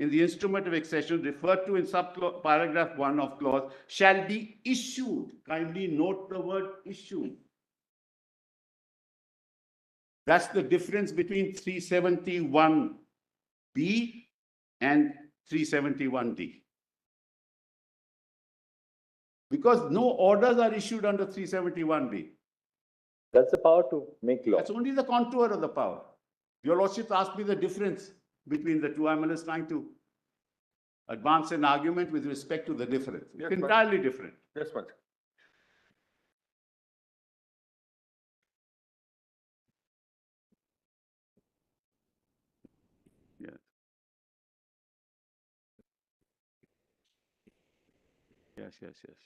in the instrument of accession referred to in paragraph 1 of clause shall be issued. Kindly note the word issued. That's the difference between 371B and 371D. Because no orders are issued under 371B. That's the power to make law. That's only the contour of the power. Your Lordship asked me the difference between the two. I'm just trying to advance an argument with respect to the difference. It's entirely different. Yes, ma'am. Yes. Yes, yes, yes.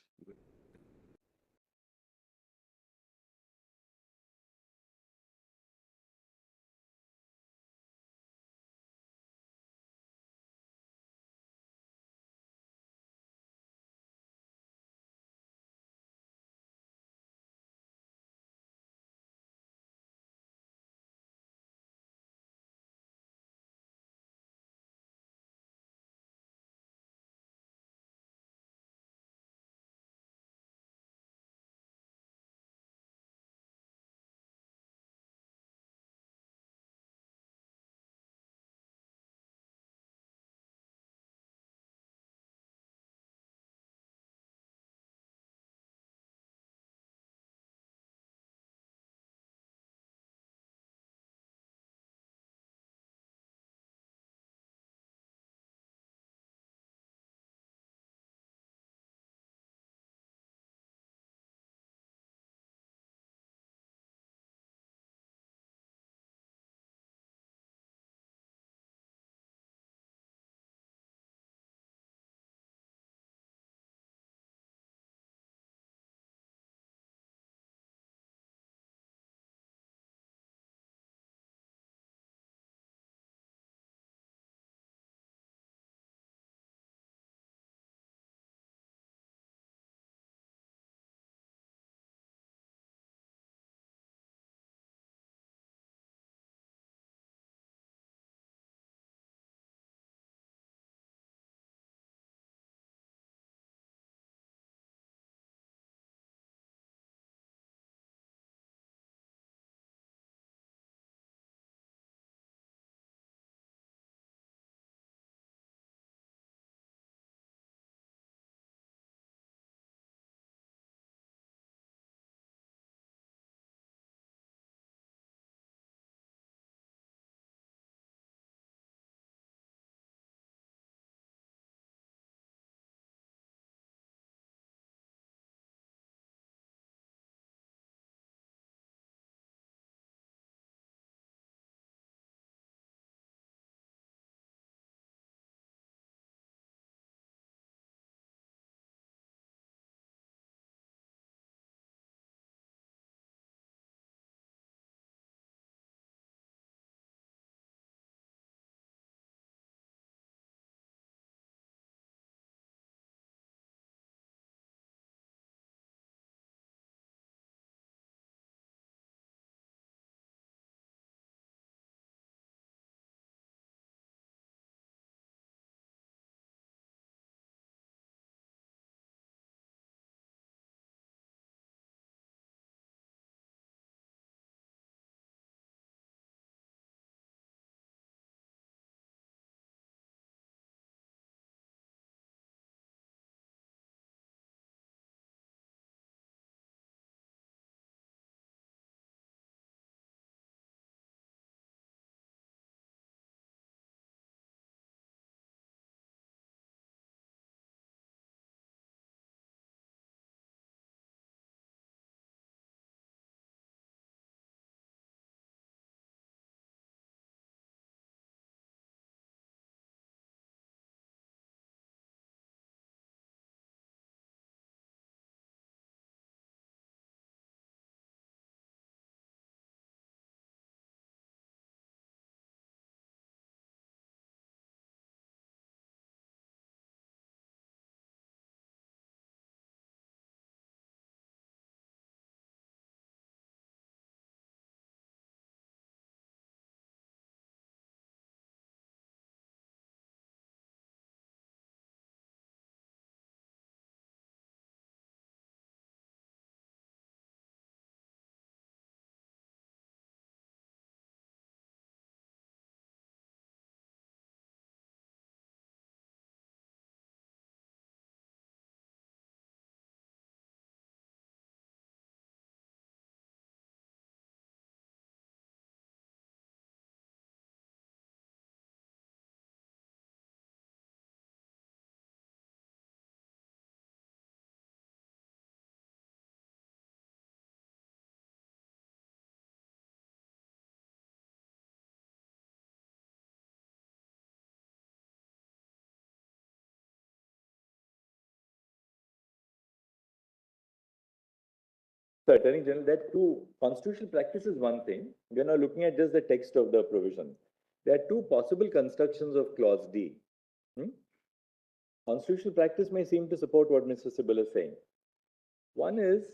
So, Attorney General, that too, constitutional practice is one thing. We are now looking at just the text of the provision. There are two possible constructions of Clause D. Constitutional practice may seem to support what Mr. Sibal is saying. One is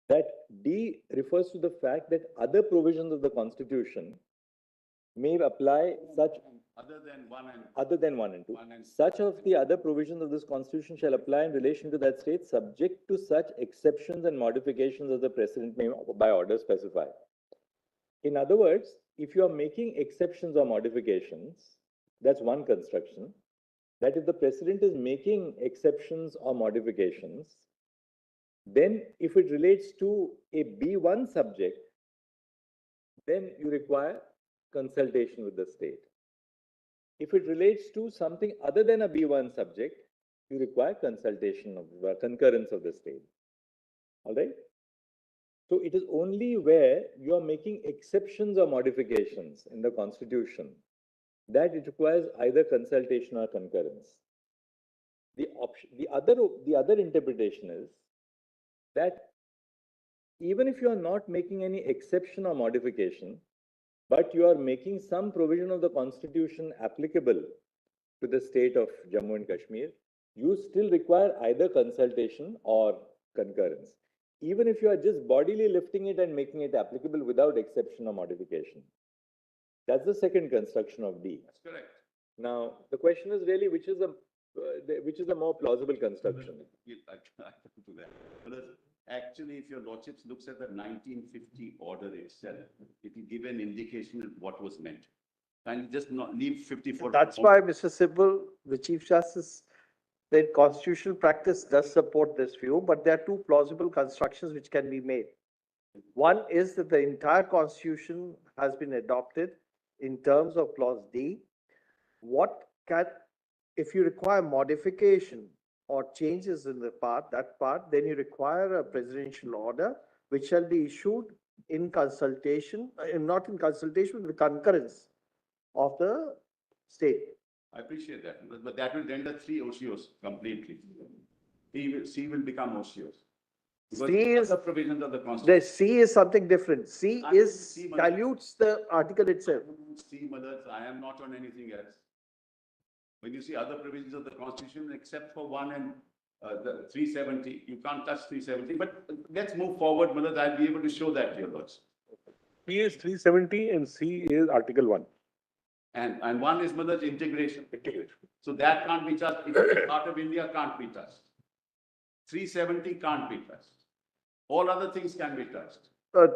that D refers to the fact that other provisions of the Constitution may apply such Other than one and two. one and Such of the other provisions of this Constitution shall apply in relation to that state, subject to such exceptions and modifications as the President may by order specify. In other words, if you are making exceptions or modifications, that's one construction. That if the President is making exceptions or modifications, then if it relates to a B1 subject, then you require consultation with the state. If it relates to something other than a B1 subject, you require consultation of concurrence of the state. All right? So it is only where you are making exceptions or modifications in the Constitution that it requires either consultation or concurrence. The other interpretation is that even if you are not making any exception or modification, but you are making some provision of the Constitution applicable to the state of Jammu and Kashmir, you still require either consultation or concurrence, even if you are just bodily lifting it and making it applicable without exception or modification. That's the second construction of D. That's correct. Now, the question is really which is a more plausible construction? I come to that. Because actually, if your lordship looks at the 1950 order itself, it will give an indication of what was meant. And just not leave 54. That's why, Mr. Sibal, the Chief Justice, that constitutional practice does support this view, but there are two plausible constructions which can be made. One is that the entire Constitution has been adopted in terms of Clause D. If you require modification or changes in that part, then you require a presidential order which shall be issued in consultation, not in consultation, with concurrence of the state. I appreciate that, but that will render three OCOs completely. C will become OCOs. Because C is the provisions of the The Constitution. C is something different. C dilutes the article itself. C, Malad, I am not on anything else. When you see other provisions of the Constitution, except for one and the 370, you can't touch 370. But let's move forward, Malad. I'll be able to show that to your lords. P is 370 and C is Article 1. And one is Malad integration. So that can't be touched. If it's part of India, can't be touched. 370 can't be touched. All other things can be touched.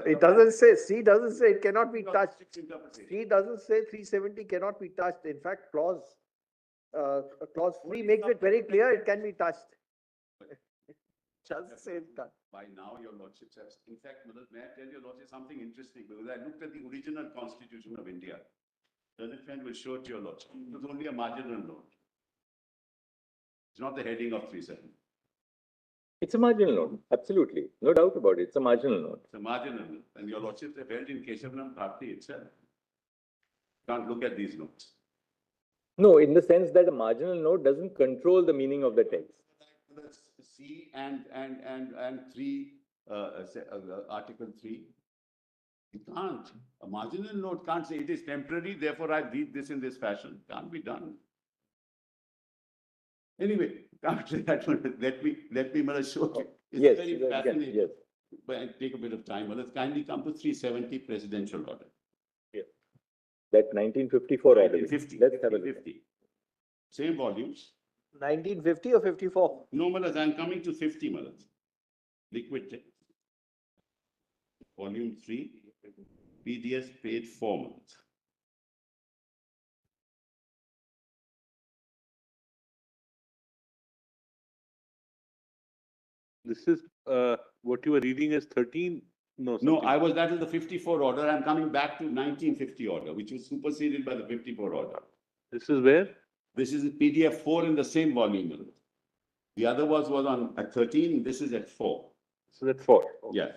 It doesn't say, C doesn't say it cannot be touched. C doesn't say 370 cannot be touched. In fact, clause 3 makes it very clear it can be touched. It doesn't say it's done. By now, your lordships have, in fact, may I tell your lordship something interesting? Because I looked at the original Constitution of India. The friend will show it to your lordship. It was only a marginal note. It's not the heading of 370. It's a marginal note, absolutely. No doubt about it. It's a marginal note. It's a marginal note. And your lordships have held in Keshavanam Bharti itself. Can't look at these notes. No, in the sense that a marginal note doesn't control the meaning of the text. C and 3, Article 3. You can't. A marginal note can't say it is temporary, therefore I read this in this fashion. Can't be done. Anyway, come to that one. Let me show you. It's Yes, very yes, fascinating. yes. But I take a bit of time. Let's kindly come to 370 presidential order. That 1954 order. 1950. Let's have a look. 50. Same volumes. 1950 or 54? No, Malaz, I'm coming to 50, Malaz. Liquid text. Volume 3, PDS page 4, Malaz. This is what you were reading as 13? No, No, that is the 54 order. I'm coming back to 1950 order, which was superseded by the 54 order. This is where? This is PDF 4 in the same volume. Malaz. The other was on at 13, this is at 4. This is at 4. Okay. Yes.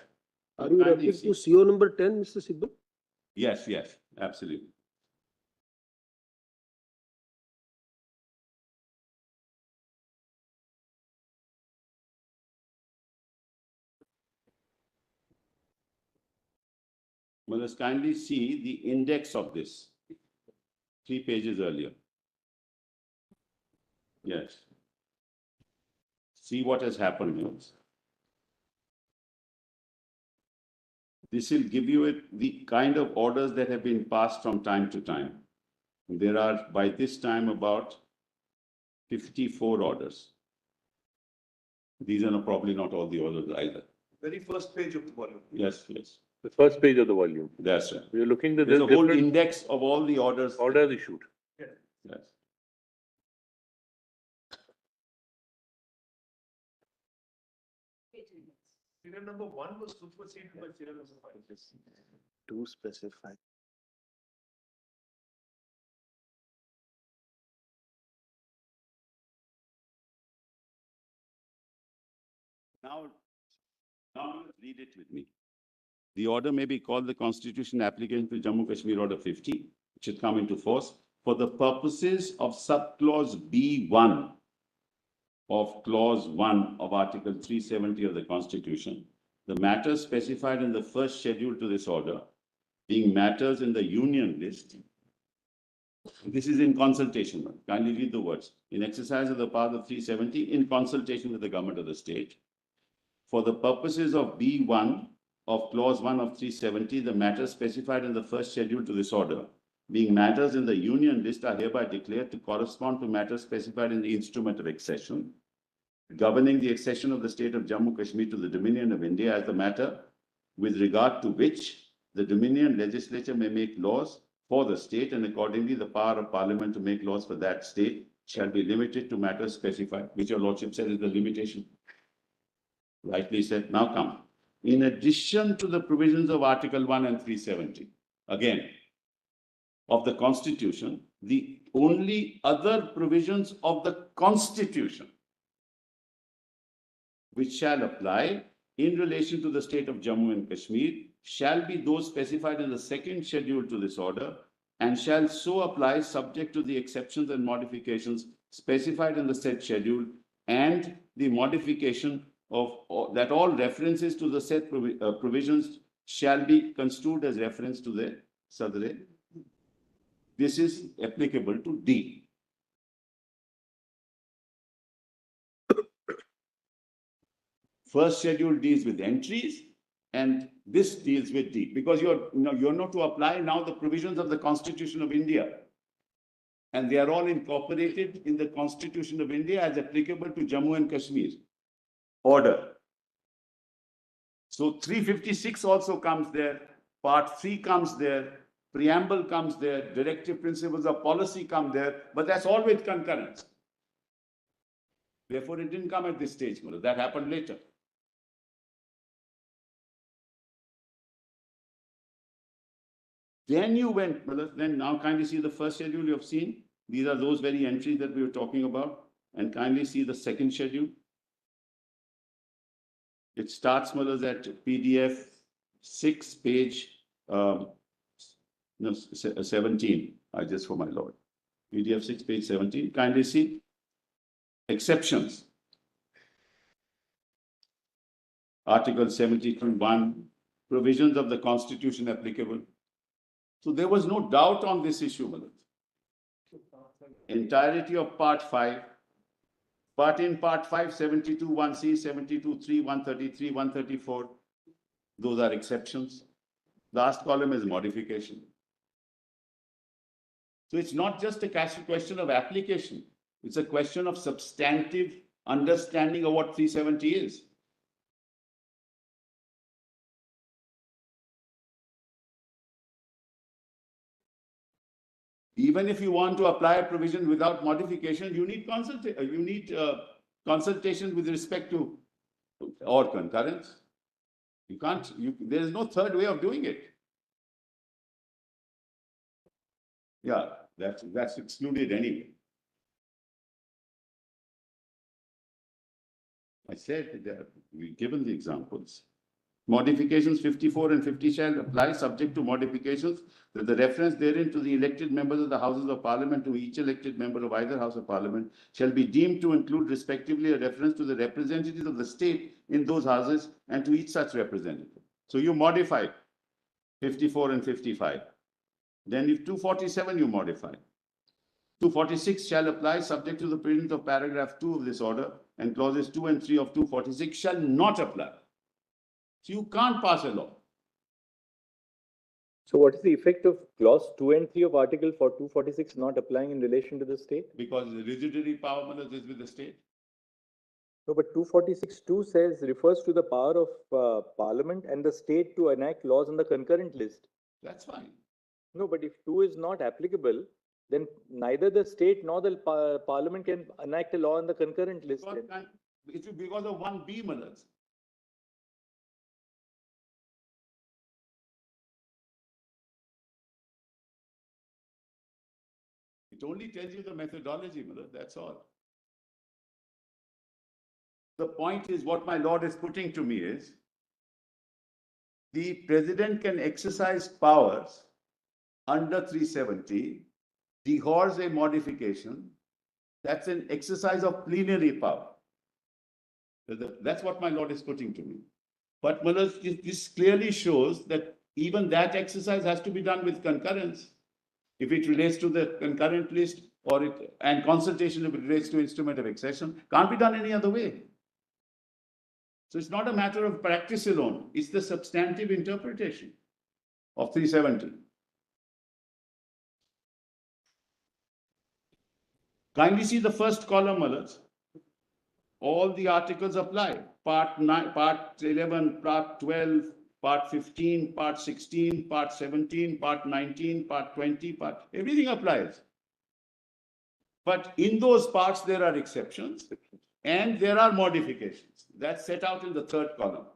Are you referring to CO number 10, Mr. Sibal? Yes, absolutely. Well, let's kindly see the index of this. 3 pages earlier. Yes. See what has happened here. This will give you the kind of orders that have been passed from time to time. There are, by this time, about 54 orders. These are probably not all the orders either. Very first page of the volume. Yes, yes. The first page of the volume. That's right. You're looking at There's the a whole different index of all the orders. orders issued. Yes. Serial number 1 was superseded by serial number 5. To specify. Now read it with me. The order may be called the Constitution Application to Jammu Kashmir Order 50, which should come into force for the purposes of subclause B1 of clause 1 of Article 370 of the Constitution. The matters specified in the first schedule to this order, being matters in the union list. This is in consultation. Kindly read the words. In exercise of the power of 370, in consultation with the government of the state. For the purposes of B1 of clause 1 of 370, the matters specified in the first schedule to this order, being matters in the union list, are hereby declared to correspond to matters specified in the instrument of accession, governing the accession of the state of Jammu Kashmir to the Dominion of India as the matter with regard to which the Dominion legislature may make laws for the state, and accordingly the power of Parliament to make laws for that state shall be limited to matters specified, which your lordship said is the limitation. Rightly said. Now come. In addition to the provisions of Article 1 and 370, again, of the Constitution, the only other provisions of the Constitution which shall apply in relation to the state of Jammu and Kashmir shall be those specified in the second schedule to this order, and shall so apply subject to the exceptions and modifications specified in the said schedule, and the modification of that all references to the said provisions shall be construed as reference to the Sadre. This is applicable to D. First schedule deals with entries, and this deals with D, because you're not to apply now the provisions of the Constitution of India, and they are all incorporated in the Constitution of India as applicable to Jammu and Kashmir order. So 356 also comes there, Part 3 comes there, Preamble comes there, Directive Principles of Policy come there, but that's all with concurrence. Therefore, it didn't come at this stage, that happened later. Then you went, then now kindly see the first schedule you have seen. These are those very entries that we were talking about. And kindly see the second schedule. It starts, at PDF 6, page 17. Just for my lord. PDF 6, page 17. Kindly see exceptions. Article 72(1), provisions of the Constitution applicable. So there was no doubt on this issue, Entirety of Part 5. Part 5, 72(1)(c), 72(3), 133, 134. Those are exceptions. Last column is modification. So it's not just a question of application. It's a question of substantive understanding of what 370 is. Even if you want to apply a provision without modification, you need consultation with respect to or concurrence. You can't. There is no third way of doing it. Yeah, that's excluded anyway. I said that we've given the examples. Modifications 54 and 50 shall apply subject to modifications that the reference therein to the elected members of the Houses of Parliament to each elected member of either House of Parliament shall be deemed to include respectively a reference to the representatives of the state in those houses and to each such representative. So you modify 54 and 55. Then if 247 you modify. 246 shall apply subject to the provisions of paragraph 2 of this order, and clauses 2 and 3 of 246 shall not apply. So you can't pass a law. So what is the effect of clause 2 and 3 of article 246 not applying in relation to the state? Because the residuary power is with the state. No, but 246(2) says, refers to the power of parliament and the state to enact laws on the concurrent list. That's fine. No, but if 2 is not applicable, then neither the state nor the parliament can enact a law on the concurrent list. then. It will be because of 1B, Malaj. It only tells you the methodology, Malaj, that's all. The point is, what my lord is putting to me is, the president can exercise powers under 370, dehors a modification. That's an exercise of plenary power. That's what my lord is putting to me. But Malaj, this clearly shows that even that exercise has to be done with concurrence. If it relates to the concurrent list, and consultation if it relates to instrument of accession, can't be done any other way. So it's not a matter of practice alone, it's the substantive interpretation of 370. Kindly see the first column, Malaj. All the articles apply. Part 9, Part 11, Part 12, Part 15, Part 16, Part 17, Part 19, Part 20, everything applies. But in those parts, there are exceptions and there are modifications. That's set out in the third column.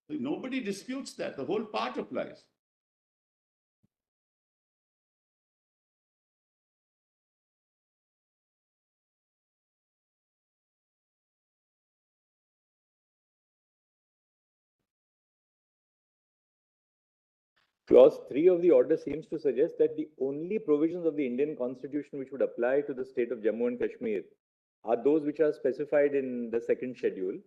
Nobody disputes that. The whole part applies. Clause 3 of the order seems to suggest that the only provisions of the Indian Constitution which would apply to the state of Jammu and Kashmir are those which are specified in the second schedule,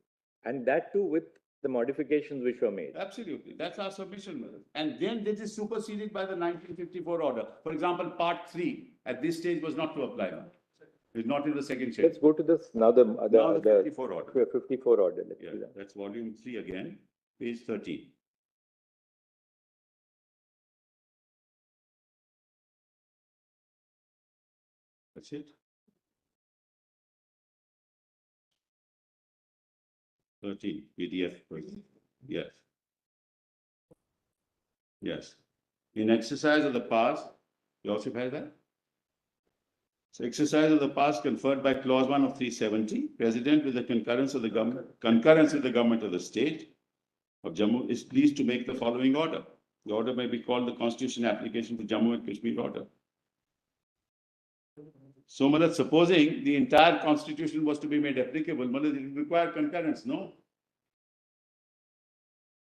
and that too with the modifications which were made. Absolutely. That's our submission, Malaj. And then this is superseded by the 1954 order. For example, Part 3 at this stage was not to apply now. It's not in the second schedule. Let's go to this now the 54 order. 54 order. Let's Yeah, do that. that's volume 3 again, page 13. That's it. 13 PDF. Yes. Yes. In exercise of the powers, you also have that? So exercise of the powers conferred by clause 1 of 370, President with the concurrence of the government of the state of Jammu is pleased to make the following order. The order may be called the Constitution Application to Jammu and Kashmir Order. So, Malaj, supposing the entire constitution was to be made applicable, Malaj, it would require concurrence, no?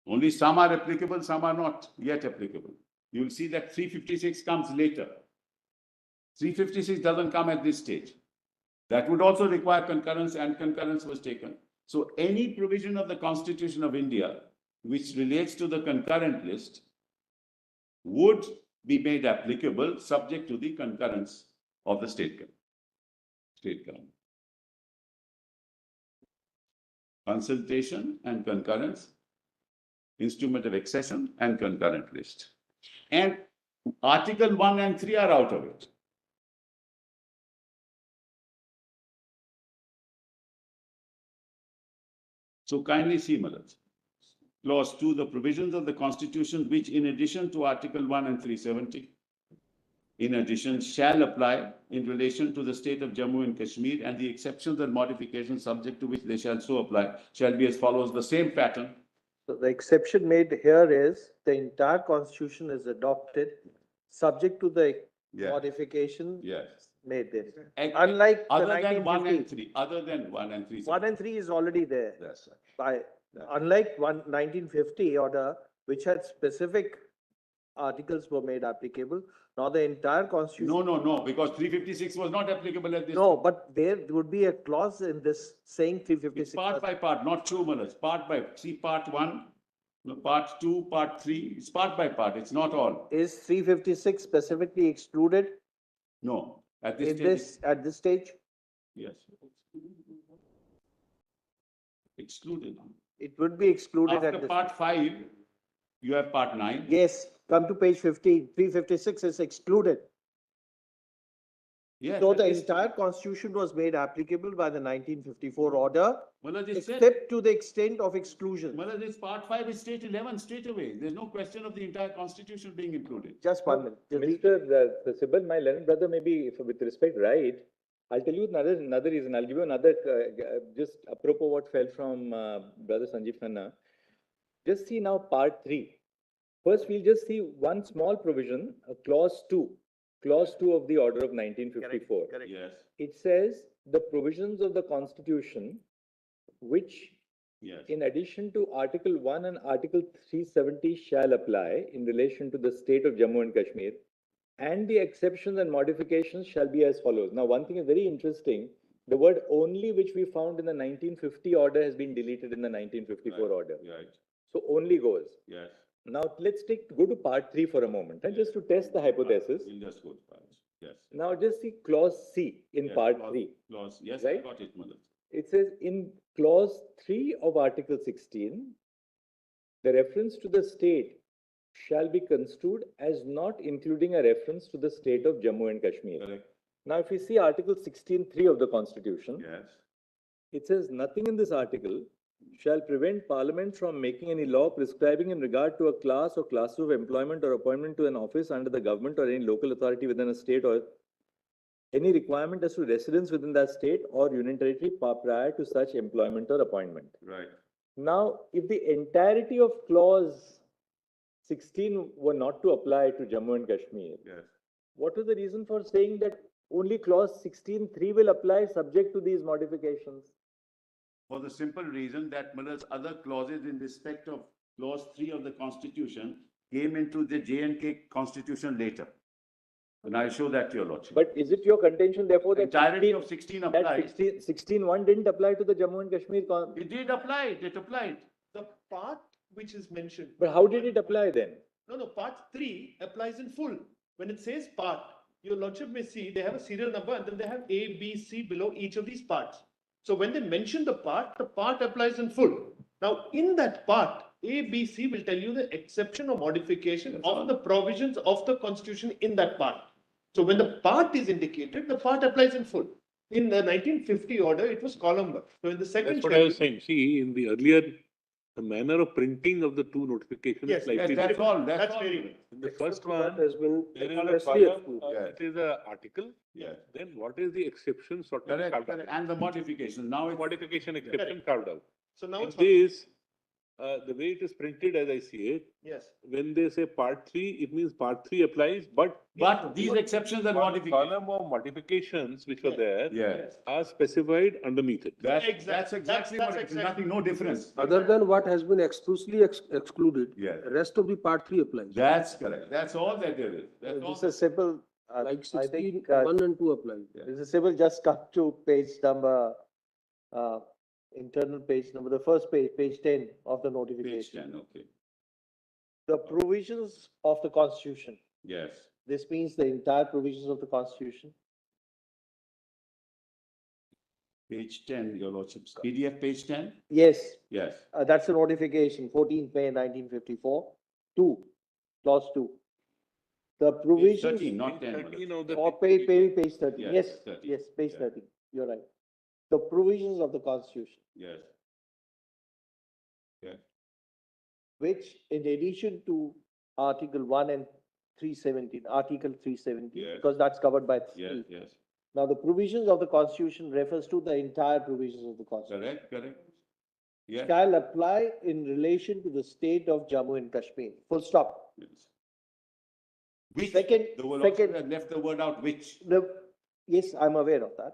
Only some are applicable, some are not yet applicable. You will see that 356 comes later. 356 doesn't come at this stage. That would also require concurrence, and concurrence was taken. So any provision of the Constitution of India which relates to the concurrent list would be made applicable subject to the concurrence of the state government. Consultation and concurrence, instrument of accession and concurrent list. And Article 1 and 3 are out of it. So kindly see, Malaj. Clause 2, the provisions of the Constitution which in addition to Article 1 and 370, in addition, shall apply in relation to the state of Jammu and Kashmir, and the exceptions and modifications subject to which they shall so apply shall be as follows, the same pattern. So the exception made here is the entire constitution is adopted subject to the Yeah. modification Yes. made there. Ex- Unlike the Other than 1 and 1950, 3, other than 1 and 3. 1 and 3 is already there. That's right. By, Yeah. unlike 1950 order, which had specific articles were made applicable. Now the entire constitution. No, because 356 was not applicable at this. No, but there would be a clause in this saying three It's fifty-six. part by part, not true, Malas. Part by, see part 1, no, part 2, part 3. It's part by part. It's not all. Is 356 specifically excluded No, at this in stage. this, at this stage? Yes. Excluded. It would be excluded at After this. part 5, you have part 9. Yes, come to page 15. 356 is excluded. Yes. So at the this- entire constitution was made applicable by the 1954 order, Malas, it said, except to the extent of exclusion. Malas, this part 5 is state 11 straight away. There's no question of the entire constitution being included. Just 1 minute. Mr. Sibbal, my learned brother may be, if with respect, right. I'll tell you another reason. I'll give you another, just apropos what fell from Brother Sanjeev Khanna. Just see now part 3. First, we'll just see one small provision, clause 2 of the order of 1954. Correct. Yes, It says the provisions of the Constitution, which yes. in addition to Article 1 and Article 370 shall apply in relation to the state of Jammu and Kashmir, and the exceptions and modifications shall be as follows. Now, one thing is very interesting. The word only, which we found in the 1950 order, has been deleted in the 1954 order. Right, So only goes. yes. Now, let's go to part 3 for a moment, and just to test the hypothesis. We'll just go to parts. Yes. Now, just see clause C in Yes, part clause- 3. Clause, yes, I Right? got it, Malas. It says in clause 3 of Article 16, the reference to the state shall be construed as not including a reference to the state of Jammu and Kashmir. Correct, Now, if you see Article 16(3) of the Constitution, yes. it says nothing in this article shall prevent Parliament from making any law prescribing in regard to a class or classes of employment or appointment to an office under the government or any local authority within a state, or any requirement as to residence within that state or union territory prior to such employment or appointment. Right, Now, if the entirety of clause 16 were not to apply to Jammu and Kashmir, yes. what was the reason for saying that only clause 16(3) will apply subject to these modifications? For the simple reason that Malas, other clauses in respect of clause 3 of the Constitution came into the J&K Constitution later. And I'll show that to your lordship. But is it your contention, therefore, The that entirety of 16 that applied? 16(1) didn't apply to the Jammu and Kashmir? It did apply, it applied. The part which is mentioned. But how did it apply then? No, part 3 applies in full. When it says part, your lordship may see they have a serial number and then they have A, B, C below each of these parts. So when they mention the part applies in full. Now, in that part, A, B, C will tell you the exception or modification of the provisions of the Constitution in that part. So when the part is indicated, the part applies in full. In the 1950 order, it was column. So in the second That's what I was schedule- saying. See, in the earlier, the manner of printing of the two notifications Yes, is slightly Yes, that's different. all, that's That's all. very good. In the first one, Has been there is a expressly column, excluded. Yeah. it is a article, Yes, then what is the exception sort of correct, carved correct. out? And the modifications, now it's. Modification exception carved out. So now In it's. this, the way it is printed as I see it, Yes. when they say part 3, it means part 3 applies, but But these exceptions and one modifications. column of modifications which were there Yes, are specified underneath it. that's Exactly. exactly That's what, it is. exactly- Nothing, no difference. Other than what has been exclusively excluded. Yeah. The rest of the part 3 applies. That's correct, that's all that there is. That's all. This is simple, Like I 16, think, 1 and 2 apply. this is simple, just come to page number, internal page number, the first page, page 10 of the Page notification. 10, okay, The provisions of the Constitution. yes. This means the entire provisions of the Constitution. Page 10, your lordship's PDF page 10? Yes, Yes, that's the notification, 14th May 1954, 2, clause 2. The page provisions. 13, not 10. 13 of the. Or page 13, Yes, yes, 13, yes, page yeah. 13, you're right. The provisions of the Constitution, Yes, which in addition to Article 1 and 317, Article 317, Yes. because that's covered by yes, 3. yes, Now, the provisions of the Constitution refers to the entire provisions of the Constitution. correct. Yes, Shall apply in relation to the state of Jammu and Kashmir, full stop. yes. Which, Second, the word second, also left the word out, which. yes, I'm aware of that.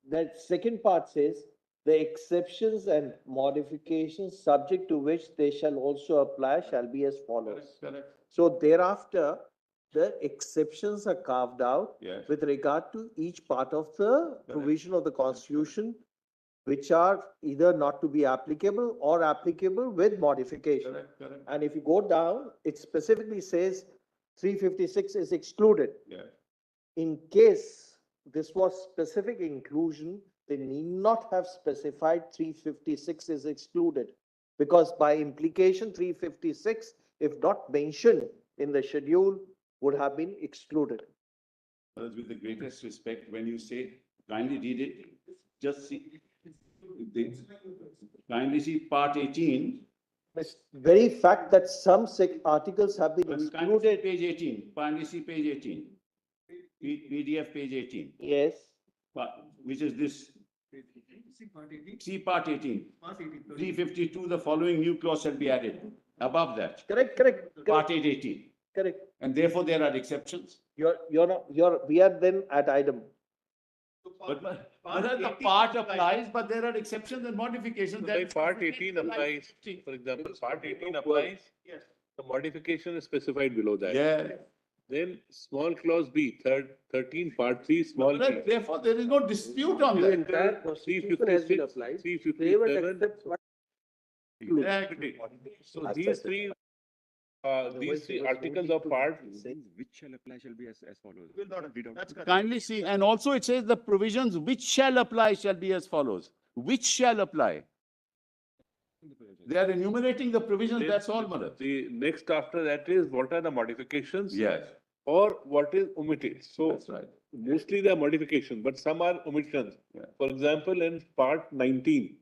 That second part says, the exceptions and modifications subject to which they shall also apply shall be as follows. Correct, So thereafter, the exceptions are carved out Yes. with regard to each part of the provision of the constitution, which are either not to be applicable or applicable with modification. Correct, correct. And if you go down, it specifically says 356 is excluded. Yes. In case this was specific inclusion, they need not have specified 356 is excluded. Because by implication, 356, if not mentioned in the schedule, would have been excluded. But with the greatest respect, when you say kindly read it, just see. Kindly see part 18. The very fact that some articles have been Kindly see excluded, page 18. Kindly see page 18. PDF page 18. yes, Which is this. See part 18. 352, the following new clause shall be added. Above that, correct, part 18. correct. And therefore there are exceptions. We are then at item. But the part applies, but there are exceptions and modifications. So like part 18 applies, for example, part 18 applies, Yes. the modification is specified below that. Yeah. Then small clause B, 13, part 3, small b. Therefore, there is no dispute on The that. entire constitution has been 356, applied. 357. Except what Exactly. So these three articles of part, Which shall apply shall be as follows. Will not, that's correct. Kindly see, and also it says the provisions which shall apply shall be as follows. Which shall apply? They are enumerating the provisions, that's all, Madam. the next after that is what are the modifications? Yes, Or what is omitted. So that's right. mostly they are modifications, but some are omissions. Yeah. For example, in part 19,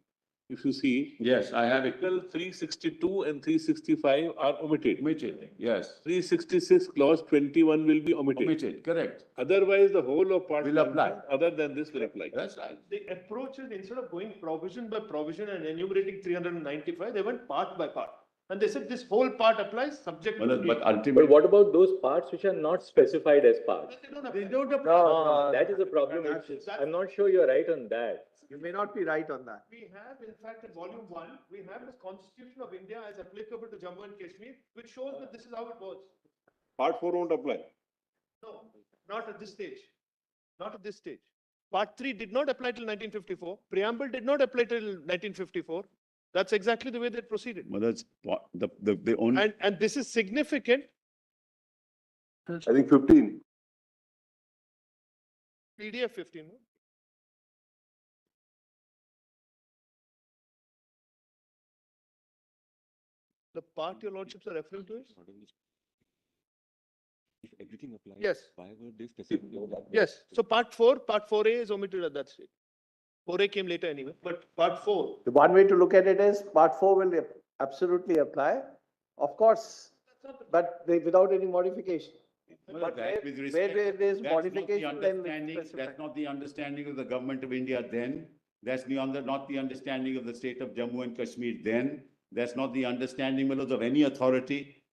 if you see, Yes, I have it. Article 362 and 365 are omitted. Omitted, yes. 366 clause 21 will be omitted. Omitted, correct. Otherwise, the whole of part Will apply. 19, other than this will apply. That's right. The approach is instead of going provision by provision and enumerating 395, they went part by part. And they said this whole part applies subject to. But But ultimately. what about those parts which are not specified as parts? They don't They apply. don't apply. No, that is a problem. I'm not sure you're right on that. You may not be right on that. We have, in fact, in volume 1, we have the Constitution of India as applicable to Jammu and Kashmir, which shows that this is how it was. Part 4 won't apply. No, not at this stage. Not at this stage. Part 3 did not apply till 1954. Preamble did not apply till 1954. That's exactly the way they proceeded. Well, that's the only. And this is significant. I think 15. PDF 15. no? The part your lordships are referring to is? If everything applies. Yes. Why were they specifically? Yes. So part 4A is omitted at that stage. 4A came later anyway, but part 4. The one way to look at it is part 4 will absolutely apply, of course, but without any modification. Well, But that, where- with respect, where there is that's not the modification, then understanding- specify. That's not the understanding of the government of India then. That's not the understanding of the state of Jammu and Kashmir then. That's not the understanding, Malad, of any authority.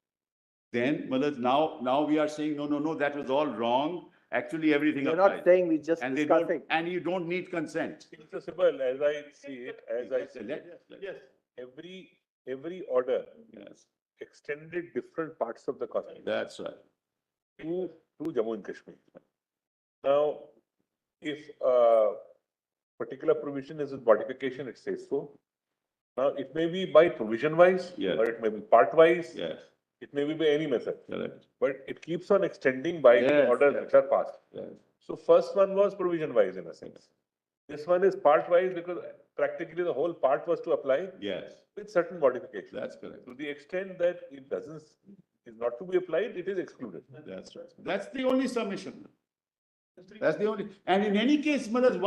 Then, Malad, now we are saying, no, that was all wrong. Actually, everything We're not applies. saying, we just And they don't, discussing. and you don't need consent. Mr. Sibal, as I see it, Yes. every order Yes, extended different parts of the constitution that's right. to Jammu and Kashmir. Now, if a particular provision is with modification, it says so. Now, it may be by provision wise, Yes. or it may be part wise, Yes, it may be by any method, correct. but it keeps on extending by the Yes, orders yes. which are passed. Yes. So first one was provision wise in a sense. This one is part wise because practically the whole part was to apply Yes, with certain modifications. that's correct. To the extent that it is not to be applied, it is excluded. That's right. That's the only submission. That's the only, and in any case, Malad,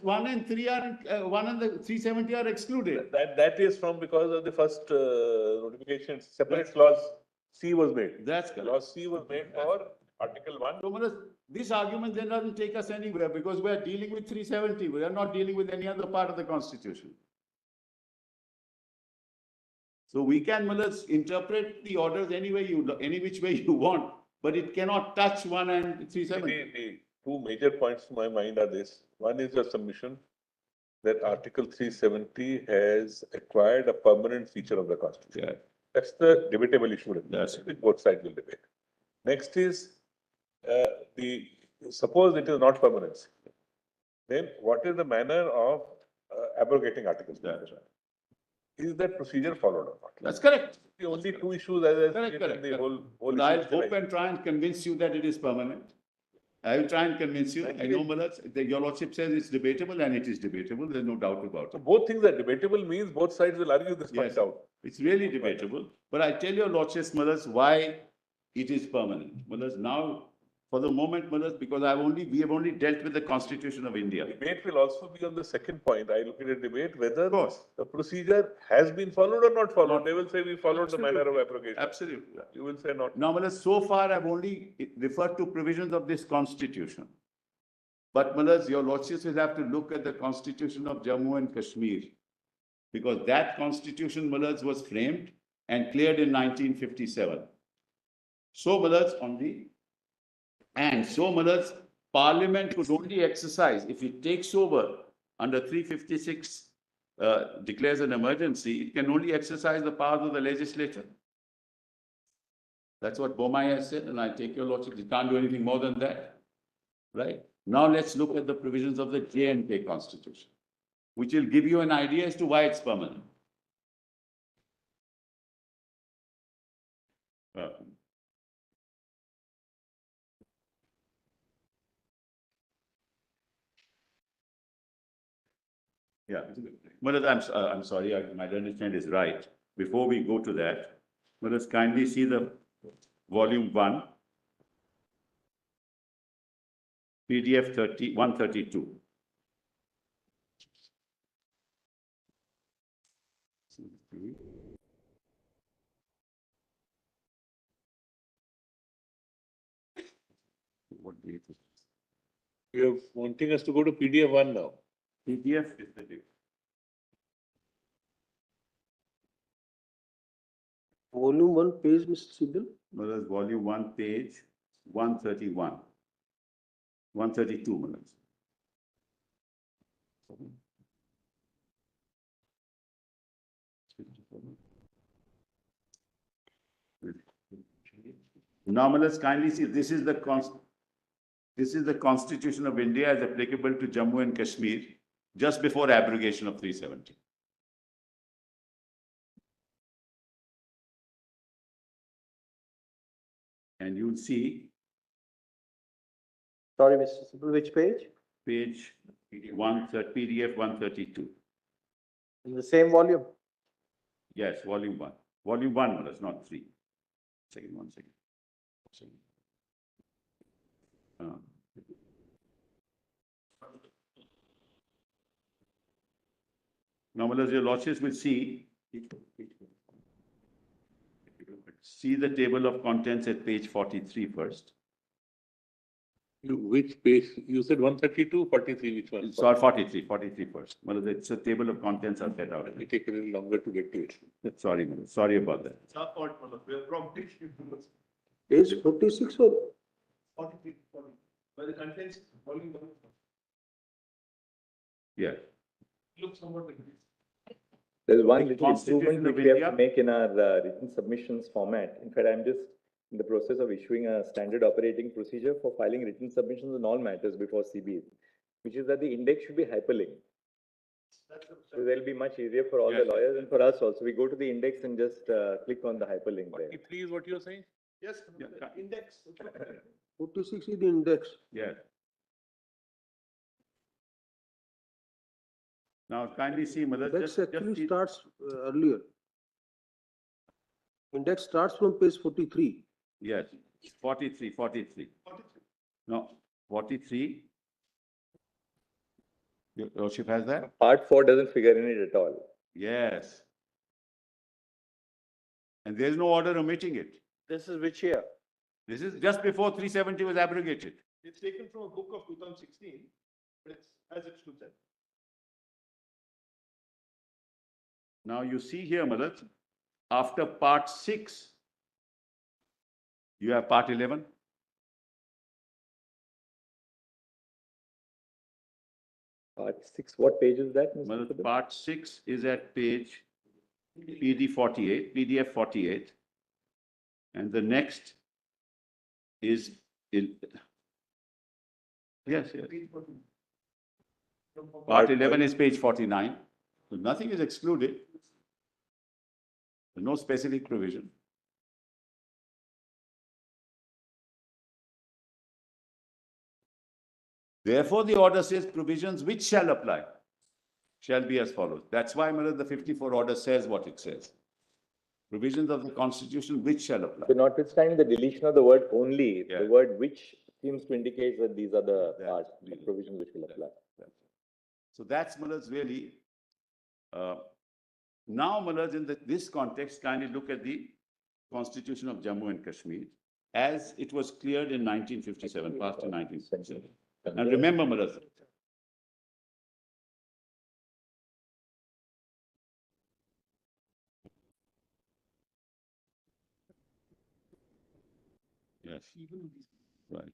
1 and 3 are, 1 and the 370 are excluded. That is from because of the first notification, separate clause C was made. That's correct. Clause C was made for Article 1. So, Malad, this argument then doesn't take us anywhere because we are dealing with 370. We are not dealing with any other part of the constitution. So we can, Malad, interpret the orders any which way you want, but it cannot touch 1 and 370. The two major points to my mind are this. One is your submission that Article 370 has acquired a permanent feature of the Constitution. Yeah. That's the debatable issue. That's Which both sides will debate. Next is, suppose it is not permanency. Then what is the manner of abrogating articles? That's right. Is that procedure followed or not? That's correct. The only two issues as I Correct, see it correct, in the correct. whole But I'll issue. hope and try and convince you that it is permanent. I will try and convince you. I know, Malad, your lordship says it's debatable and it is debatable. There's no doubt about So it. both things are debatable means both sides will argue this Yes, point out. it's really debatable. But I tell your lordship, Malad, why it is permanent. Malad, now, for the moment, Malad, because we have only dealt with the Constitution of India. Debate will also be on the second point. I look at a debate whether Of course. the procedure has been followed or not followed. They will say we followed the manner of abrogation. Absolutely. You will say not. Now, Malad, so far I've only referred to provisions of this Constitution. But Malad, your lordships will have to look at the Constitution of Jammu and Kashmir. Because that Constitution, Malad, was framed and cleared in 1957. So, Malad, Malad, Parliament could only exercise, if it takes over under 356, declares an emergency, it can only exercise the powers of the legislature. That's what Bomai has said, and I take your lordship, it can't do anything more than that, right? Now let's look at the provisions of the J&K Constitution, which will give you an idea as to why it's permanent. Yeah, Manoj, I'm sorry, my understanding is right. Before we go to that, let us kindly see the volume 1, PDF 132. What date is this? You are wanting us to go to PDF 1 now. PDF is the date. Volume 1 page, Mr. Siddle. Manoj, volume 1, page 131. 132, Manoj. Now, Manoj, kindly see, this is the Constitution of India as applicable to Jammu and Kashmir just before abrogation of 370. And you'll see Sorry, Mr. Simple, which page? page PDF 132. In the same volume? Yes, volume 1. Volume 1, Manoj, not 3. One second. Now, Manoj, your lordships will see the table of contents at page 43 first. Which page? You said 132, 43, which one? Sorry, 43 first. Well, it's a table of contents are set out. It will take a little longer to get to it. Sorry, Manoj. Sorry about that. It's our fault, Manoj. We are prompting you. Page 46 or 43, 40. Where the contents, volume 1. Yeah. Looks somewhat like this. There's one The little Constitution improvement of which we have India. to make in our written submissions format. In fact, I'm just in the process of issuing a standard operating procedure for filing written submissions on all matters before CB, which is that the index should be hyperlinked. So they'll be much easier for all the Yes. lawyers and for us also. We go to the index and just click on the hyperlink there. 43 is what you are saying? Yes, Yeah. the index. 46 is the index. Yeah. Now, kindly see, Manoj, Index actually see- starts earlier. Index starts from page 43. Yes, 43. 43. No, 43. Your lordship has that? Part 4 doesn't figure in it at all. Yes. And there's no order omitting it. This is which year? This is just before 370 was abrogated. It's taken from a book of 2016, but it's as it stood there. Now you see here, Manoj, after part 6, you have part 11. Part 6, what page is that, Mr. Manoj, Siddle? part 6 is at page PD 48, PDF 48. And the next is, yes, yes. Part 11 is page 49. So nothing is excluded. There's no specific provision. Therefore, the order says provisions which shall apply shall be as follows. That's why, Mother, the 54 order says what it says. Provisions of the Constitution which shall apply. So notwithstanding the deletion of the word only, Yeah. the word which seems to indicate that these are the That parts, the really- provisions which will apply. So that's, Mullahs, really. Now, Mullahs, in this context, kindly look at the Constitution of Jammu and Kashmir as it was cleared in 1957, passed in 1957. And remember, Mullahs, yes, right.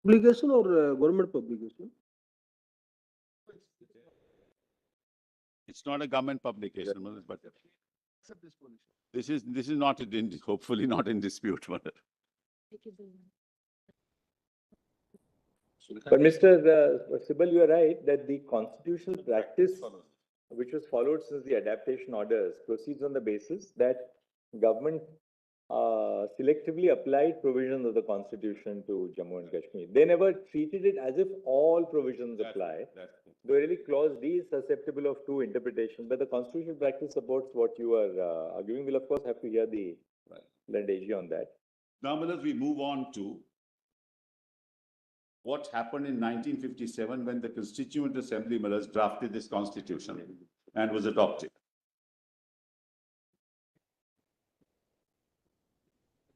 Publication or government publication? It's not a government publication, Mullahs, but this is not, hopefully not in dispute, Mullahs. But Mr. Sibal, you are right that the constitutional practice which was followed since the adaptation orders proceeds on the basis that government selectively applied provisions of the constitution to Jammu and Kashmir. They never treated it as if all provisions apply. The really clause D is susceptible of two interpretations, but the constitutional practice supports what you are arguing. We'll of course have to hear the learned AG on that. Now, Mullahs, we move on to what happened in 1957 when the Constituent Assembly, Mullahs, drafted this constitution and was adopted.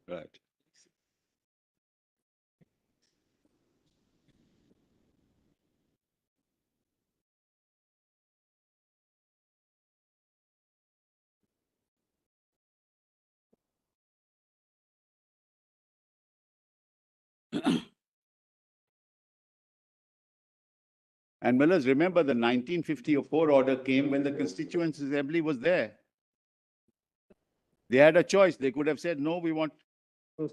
Right. And Mullahs, remember the 1954 order came when the Constituent Assembly was there. They had a choice. They could have said, no, we want.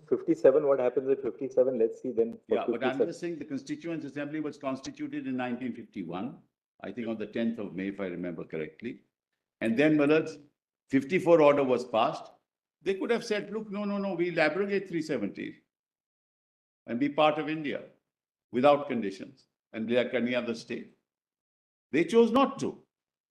57, what happens at 57? Let's see then. Yeah, but I'm just saying the Constituent Assembly was constituted in 1951, I think on the 10th of May, if I remember correctly. And then, Mullahs, 54 order was passed. They could have said, look, no, we'll abrogate 370 and be part of India without conditions and like any other state. They chose not to.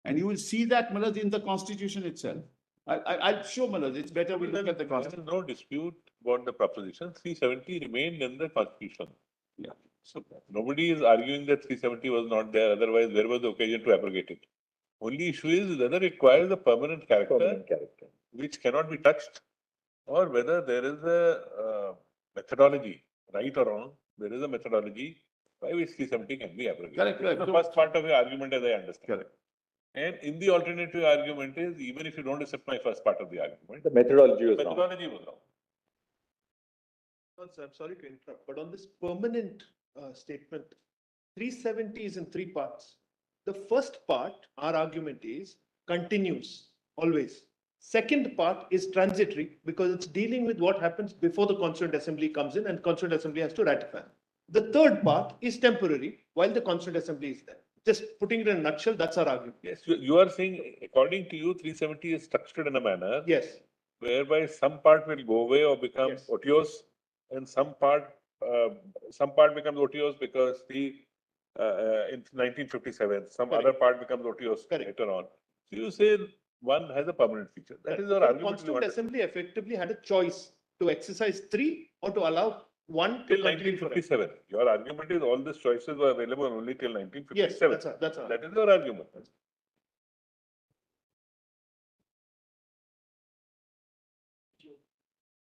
And you will see that, Mullahs, in the Constitution itself. I'll show, Mullahs, it's better we look at the There Constitution. is no dispute about the proposition. 370 remained in the Constitution. Yeah. So nobody is arguing that 370 was not there. Otherwise, where was the occasion to abrogate it? Only issue is whether it requires a permanent character, which cannot be touched, or whether there is a methodology, right or wrong, there is a methodology by which 370 can be abrogated. Correct. That's the first part of your argument, as I understand. Correct. And in the alternative argument is, even if you don't accept my first part of the argument, The methodology the was wrong. methodology was wrong. Sir, I'm sorry to interrupt, but on this permanent statement, 370 is in three parts. The first part, our argument is continues always. Second part is transitory because it's dealing with what happens before the Constituent Assembly comes in and Constituent Assembly has to ratify. The third part is temporary while the Constituent Assembly is there. Just putting it in a nutshell, that's our argument. Yes, you are saying, according to you, 370 is structured in a manner Yes, whereby some part will go away or become Yes. otiose, and some part some part becomes OTOs because in 1957, some other part becomes OTOs Correct. later on. So you say one has a permanent feature. That is our The argument. we Constituent wanted. Assembly effectively had a choice to exercise three or to allow one to Till continue forever. 1957. Your argument is all these choices were available only till 1957. Yes, that's our. That is your argument.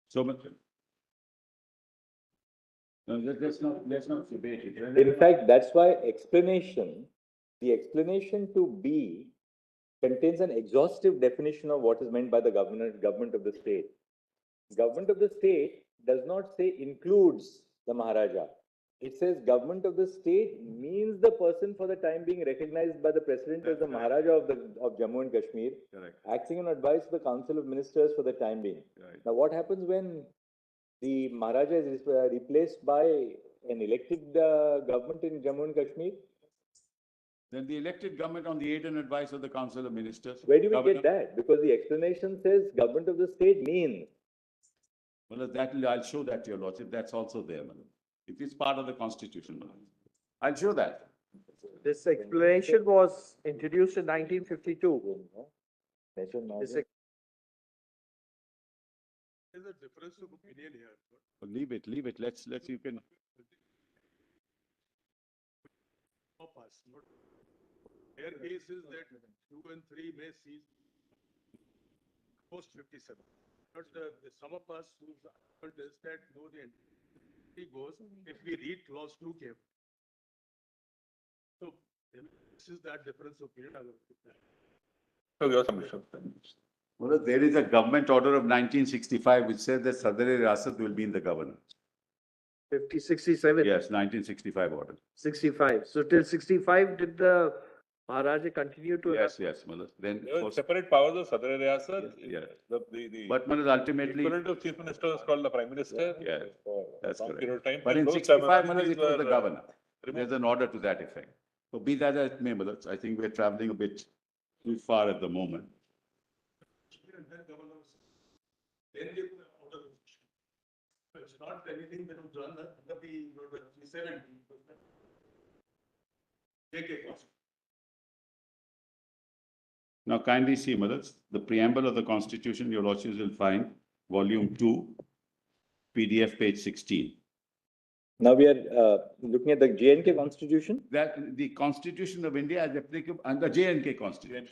So much. No, let's not debate it. In fact, that's why the explanation to B contains an exhaustive definition of what is meant by the government of the state. Government of the state does not say includes the Maharaja. It says government of the state means the person for the time being recognized by the president as the Maharaja of Jammu and Kashmir, Correct. acting on advice of the Council of Ministers for the time being. Right. Now, what happens when the Maharaja is replaced by an elected government in Jammu and Kashmir? Then the elected government on the aid and advice of the Council of Ministers. Where do we Governor- get that? Because the explanation says government of the state means. Well, I'll show that to your lordship. That's also there, madam. It is part of the constitution, madam. I'll show that. This explanation was introduced in 1952. This ex- There's a difference of opinion here. Leave it. Let's, you can. Their case is that 2 and 3 may cease post 57. But the some of us whose argument is that no, the entity goes if we read clause 2 carefully. So this is that difference of opinion. So your submission. Well, there is a government order of 1965 which says that Sadr-e Riyasat will be in the governor. 50, 67. Yes, 1965 order. 65. So till 65, did the Maharaja continue to? Yes, madam. Then, There were post- separate powers of Sadr-e Riyasat. Yes. The but madam, ultimately, equivalent of chief minister is called the prime minister. Yeah, for a that's long correct. period of time. But And in those 65, madam, terminologies it was the were, governor. removed. There's an order to that effect. So be that as it may, madam, I think we're traveling a bit too far at the moment. It's not anything that was done under the 70. Now kindly see, madam, the preamble of the constitution, your lordships will find, volume 2, PDF page 16. Now we are looking at the J&K constitution. That the Constitution of India is applicable under J&K Constitution.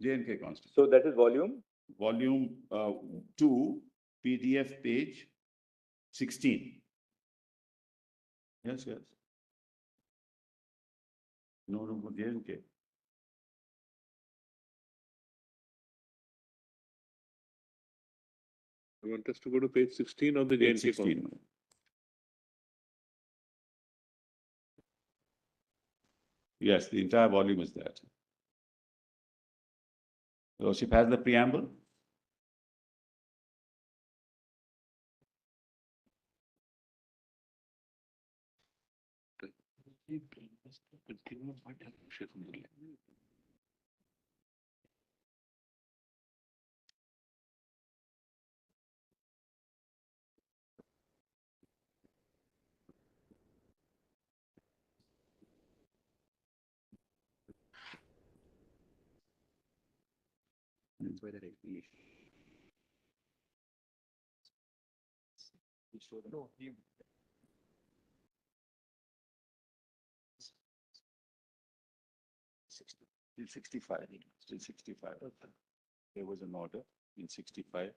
J&K Constitution. So that is volume. Volume 2, PDF page 16. Yes. No room for J&K. You want us to go to page 16 of the Page J&K 16. Yes, the entire volume is that. Lordship has the preamble. That's why that explanation. No, Till 65, still 65. There was an order in 65.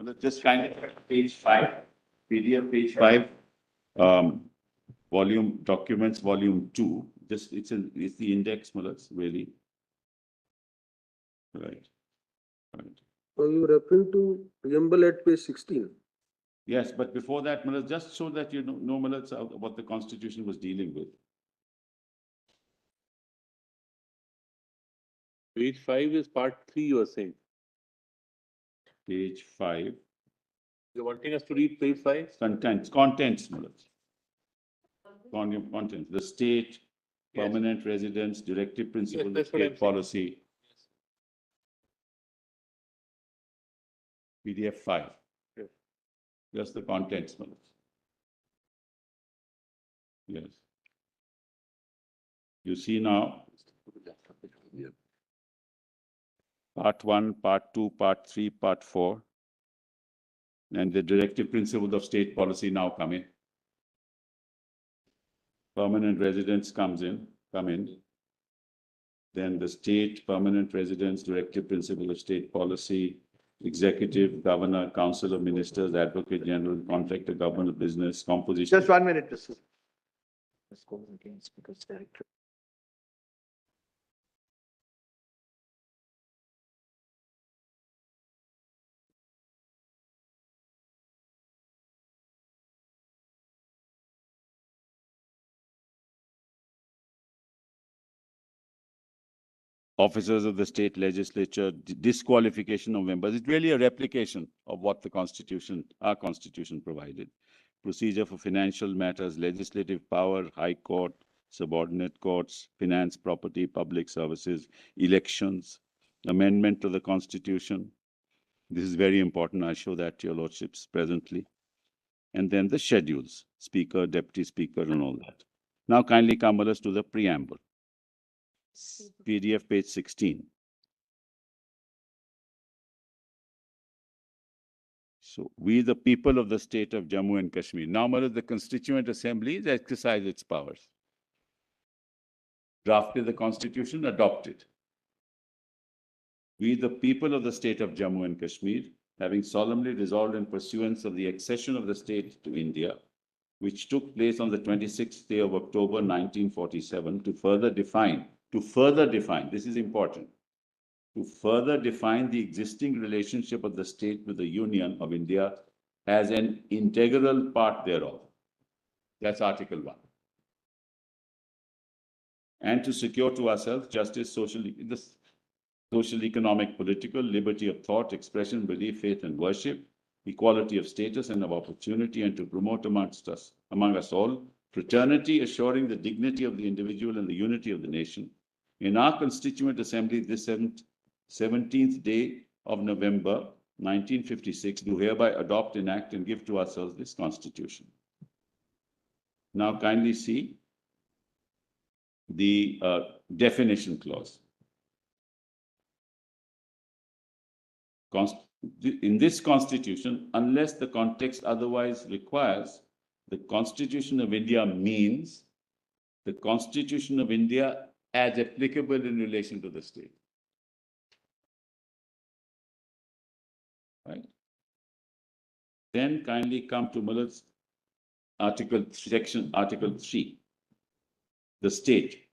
Well, just kind of page 5, PDF page 5, volume documents, volume 2. Just it's the index, Mullah, really. Right. Right. So you referring to preamble at page 16. Yes, but before that, Mullah, just so that you know, Mullah, what the Constitution was dealing with. Page 5 is part 3, you are saying. Page 5. You're wanting us to read page 5? Contents, Mullah. Contents. The state, Yes. permanent residence, directive principles of that's what I'm state saying. policy. PDF 5. Yes. Just the contents, Mullah. Yes. You see now, part 1, part 2, part 3, part 4. And the directive principles of state policy now come in. Permanent residence come in. Then the state, permanent residence, directive principle of state policy, executive, governor, council of ministers, advocate general, contractor, government of business, composition. Just 1 minute, Mr. This goes against Speaker's directive. Officers of the state legislature, disqualification of members. It's really a replication of what the Constitution, our Constitution provided. Procedure for financial matters, legislative power, high court, subordinate courts, finance, property, public services, elections, amendment to the Constitution. This is very important. I show that to your lordships presently. And then the schedules, speaker, deputy speaker, and all that. Now kindly come with us to the preamble. PDF page 16. So, we the people of the state of Jammu and Kashmir. Now, the Constituent Assembly has exercised its powers. Drafted the Constitution, adopted. We the people of the state of Jammu and Kashmir, having solemnly resolved in pursuance of the accession of the state to India, which took place on the 26th day of October 1947, to further define, this is important, to further define the existing relationship of the state with the Union of India as an integral part thereof. That's Article 1. And to secure to ourselves justice, social, economic, political, liberty of thought, expression, belief, faith, and worship, equality of status and of opportunity, and to promote among us all, fraternity, assuring the dignity of the individual and the unity of the nation. In our Constituent Assembly, this 17th day of November, 1956, do hereby adopt, enact, and give to ourselves this Constitution. Now kindly see the definition clause. In this Constitution, unless the context otherwise requires, the Constitution of India means the Constitution of India as applicable in relation to the state. Right? Then kindly come to Muller's Article 3, the state.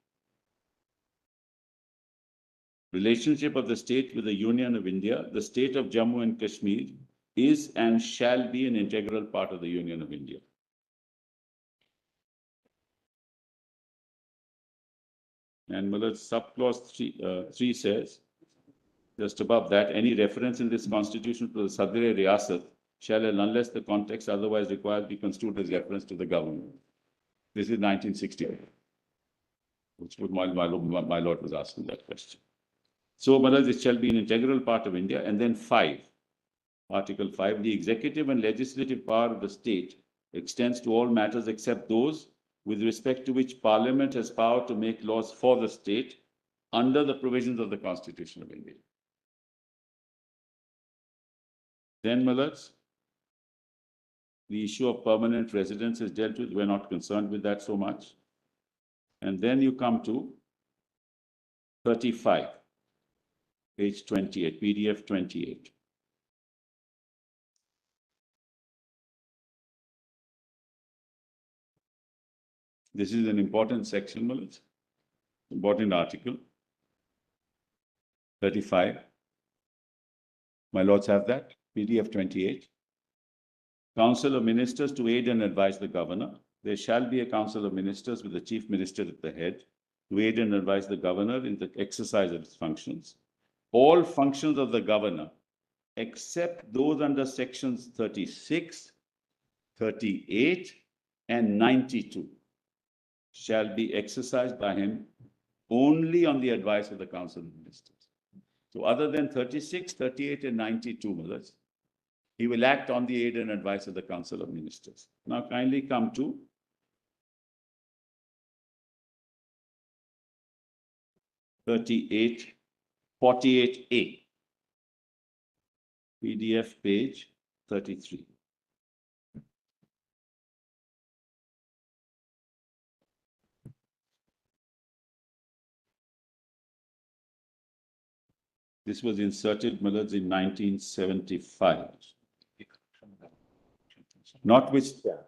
Relationship of the state with the Union of India, the state of Jammu and Kashmir is and shall be an integral part of the Union of India. And Muller's subclause 3 says, just above that, any reference in this Constitution to the Sadr-e Riyasat shall, unless the context otherwise required, be construed as reference to the government. This is 1960, which my lord was asking that question. So, Maharaj, it shall be an integral part of India. And then 5, Article 5, the executive and legislative power of the state extends to all matters except those with respect to which Parliament has power to make laws for the state under the provisions of the Constitution of India. Then, Maharaj, the issue of permanent residence is dealt with. We're not concerned with that so much. And then you come to 35. Page 28, PDF 28. This is an important section, Malaj. Important article. 35. My lords have that. PDF 28. Council of Ministers to aid and advise the governor. There shall be a council of ministers with the chief minister at the head to aid and advise the governor in the exercise of his functions. All functions of the governor, except those under sections 36, 38, and 92, shall be exercised by him only on the advice of the council of ministers. So other than 36, 38, and 92, Malaj, he will act on the aid and advice of the council of ministers. Now kindly come to 38, 48A, PDF page 33. This was inserted, Malaj, in 1975. Notwithstanding,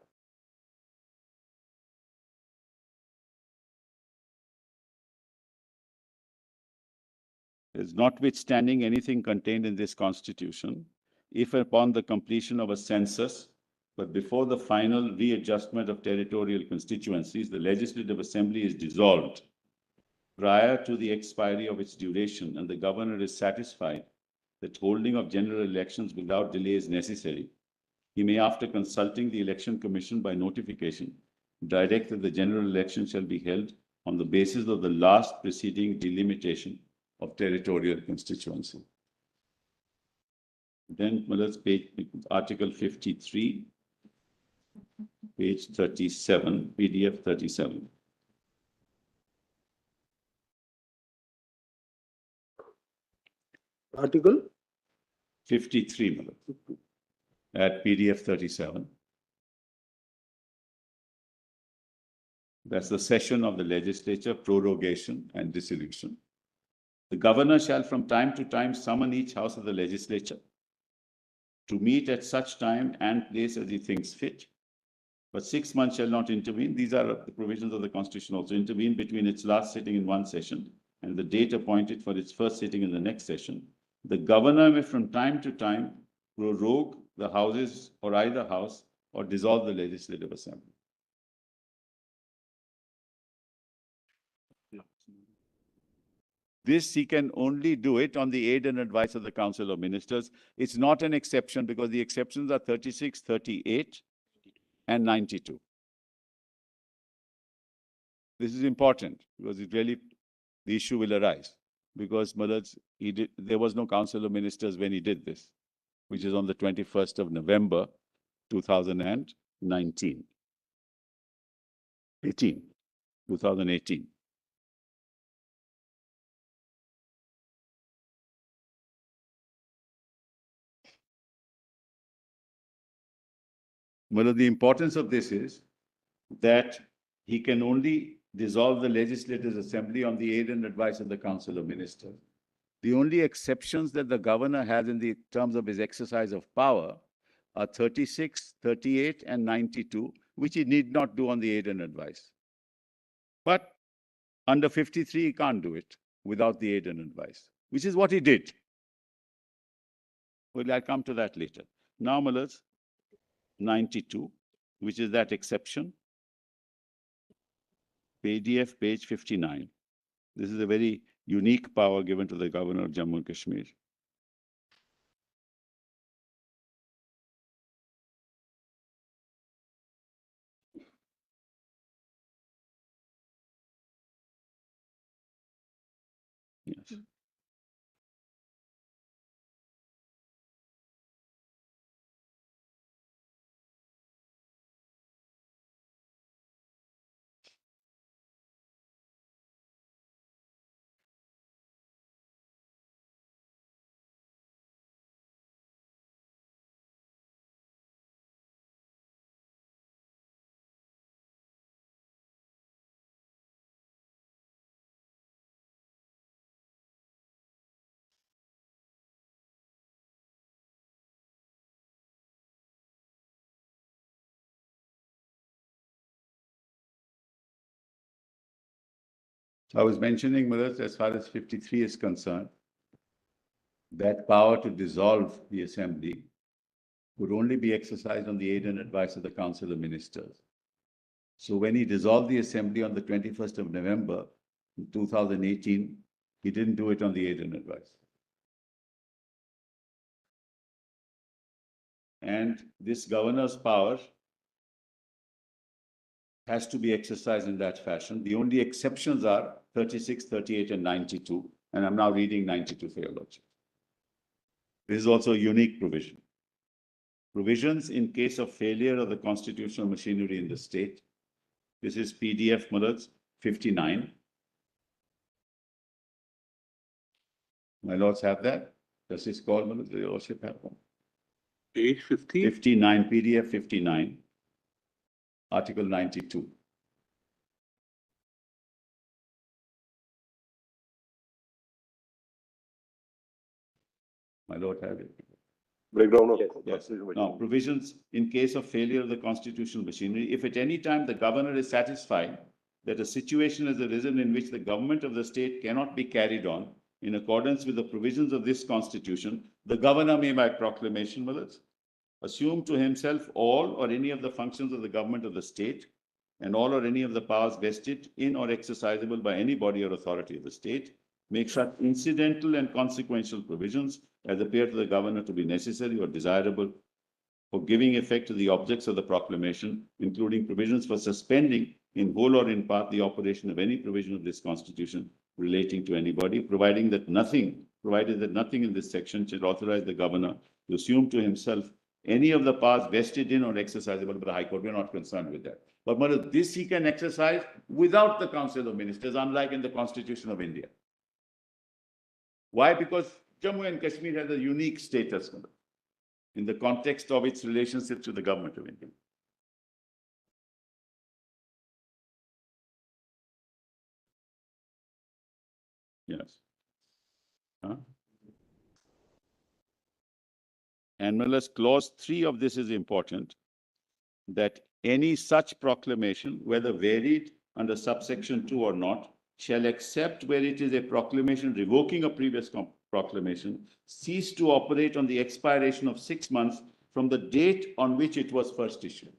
notwithstanding anything contained in this constitution, if upon the completion of a census, but before the final readjustment of territorial constituencies, the Legislative Assembly is dissolved prior to the expiry of its duration, and the governor is satisfied that holding of general elections without delay is necessary, he may, after consulting the Election Commission by notification, direct that the general election shall be held on the basis of the last preceding delimitation of territorial constituency. Then, let's page Article 53, page 37, PDF 37. Article 53, Malaj, at PDF 37. That's the session of the legislature, prorogation and dissolution. The governor shall from time to time summon each house of the legislature to meet at such time and place as he thinks fit. But 6 months shall not intervene. These are the provisions of the Constitution also. Intervene between its last sitting in one session and the date appointed for its first sitting in the next session. The governor may from time to time prorogue the houses or either house or dissolve the Legislative Assembly. This he can only do it on the aid and advice of the Council of Ministers. It's not an exception because the exceptions are 36, 38, and 92. This is important because it really, the issue will arise because Malaj, there was no Council of Ministers when he did this, which is on the 21st of November, 2019. 2018. Well, the importance of this is that he can only dissolve the Legislative Assembly on the aid and advice of the Council of Ministers. The only exceptions that the governor has in the terms of his exercise of power are 36, 38, and 92, which he need not do on the aid and advice. But under 53, he can't do it without the aid and advice, which is what he did. Well, I'll come to that later. Now, Malaj, 92, which is that exception. PDF page 59. This is a very unique power given to the governor of Jammu and Kashmir. Yes. I was mentioning, Millards, as far as 53 is concerned, that power to dissolve the assembly would only be exercised on the aid and advice of the Council of Ministers. So when he dissolved the assembly on the 21st of November 2018, he didn't do it on the aid and advice. And this governor's power has to be exercised in that fashion. The only exceptions are 36, 38, and 92. And I'm now reading 92 for your lordship. This is also a unique provision. Provisions in case of failure of the constitutional machinery in the state. This is PDF, Millards, 59. My lords have that. Does this call, Millards? Your lordship have one? Page 50. 59, PDF 59, Article 92. My lord have it. Breakdown of. Yes. Now, provisions in case of failure of the constitutional machinery, if at any time the governor is satisfied that a situation has arisen in which the government of the state cannot be carried on in accordance with the provisions of this constitution, the governor may by proclamation, Millards, assume to himself all or any of the functions of the government of the state and all or any of the powers vested in or exercisable by any body or authority of the state, make such incidental and consequential provisions as appear to the governor to be necessary or desirable for giving effect to the objects of the proclamation, including provisions for suspending in whole or in part the operation of any provision of this constitution relating to anybody, provided that nothing in this section should authorize the governor to assume to himself any of the powers vested in or exercisable by the High Court. We are not concerned with that. But this he can exercise without the Council of Ministers, unlike in the Constitution of India. Why? Because Jammu and Kashmir has a unique status in the context of its relationship to the government of India. Yes. Huh? And Miller's clause 3 of this is important, that any such proclamation, whether varied under subsection 2 or not, shall, except where it is a proclamation revoking a previous proclamation, cease to operate on the expiration of 6 months from the date on which it was first issued.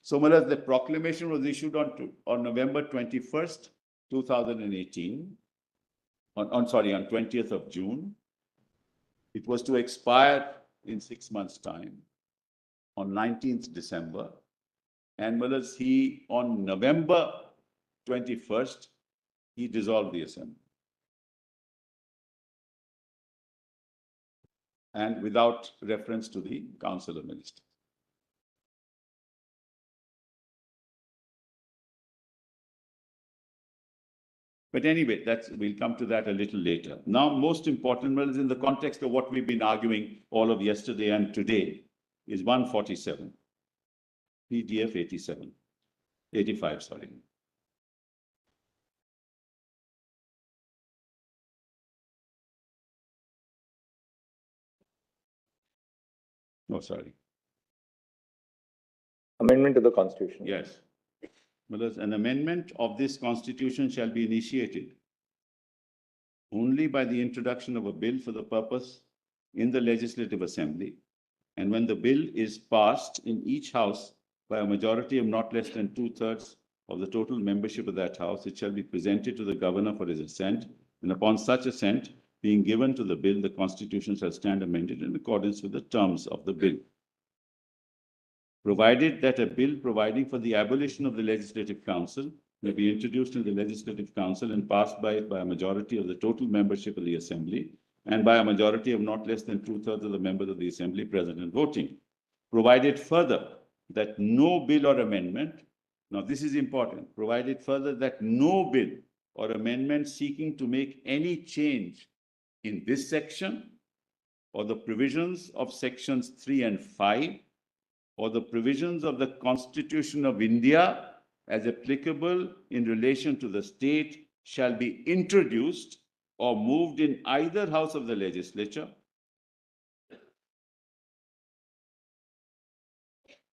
So, Millards, the proclamation was issued on November 21st, 2018, on 20th of June. It was to expire in 6 months' time on 19th December. And Millards, on November 21st, he dissolved the assembly. And without reference to the Council of Ministers. But anyway, we'll come to that a little later. Now, most important, Millards, in the context of what we've been arguing all of yesterday and today, is 147, PDF 85, sorry. No, sorry. Amendment to the Constitution. Yes. Millards, an amendment of this Constitution shall be initiated only by the introduction of a bill for the purpose in the Legislative Assembly, and when the bill is passed in each House by a majority of not less than 2/3 of the total membership of that House, it shall be presented to the Governor for his assent, and upon such assent being given to the bill, the Constitution shall stand amended in accordance with the terms of the bill. Provided that a bill providing for the abolition of the Legislative Council may be introduced in the Legislative Council and passed by it by a majority of the total membership of the Assembly and by a majority of not less than 2/3 of the members of the Assembly present and voting. Provided further that no bill or amendment, now this is important, provided further that no bill or amendment seeking to make any change in this section or the provisions of sections 3 and 5 or the provisions of the Constitution of India as applicable in relation to the state shall be introduced or moved in either house of the legislature.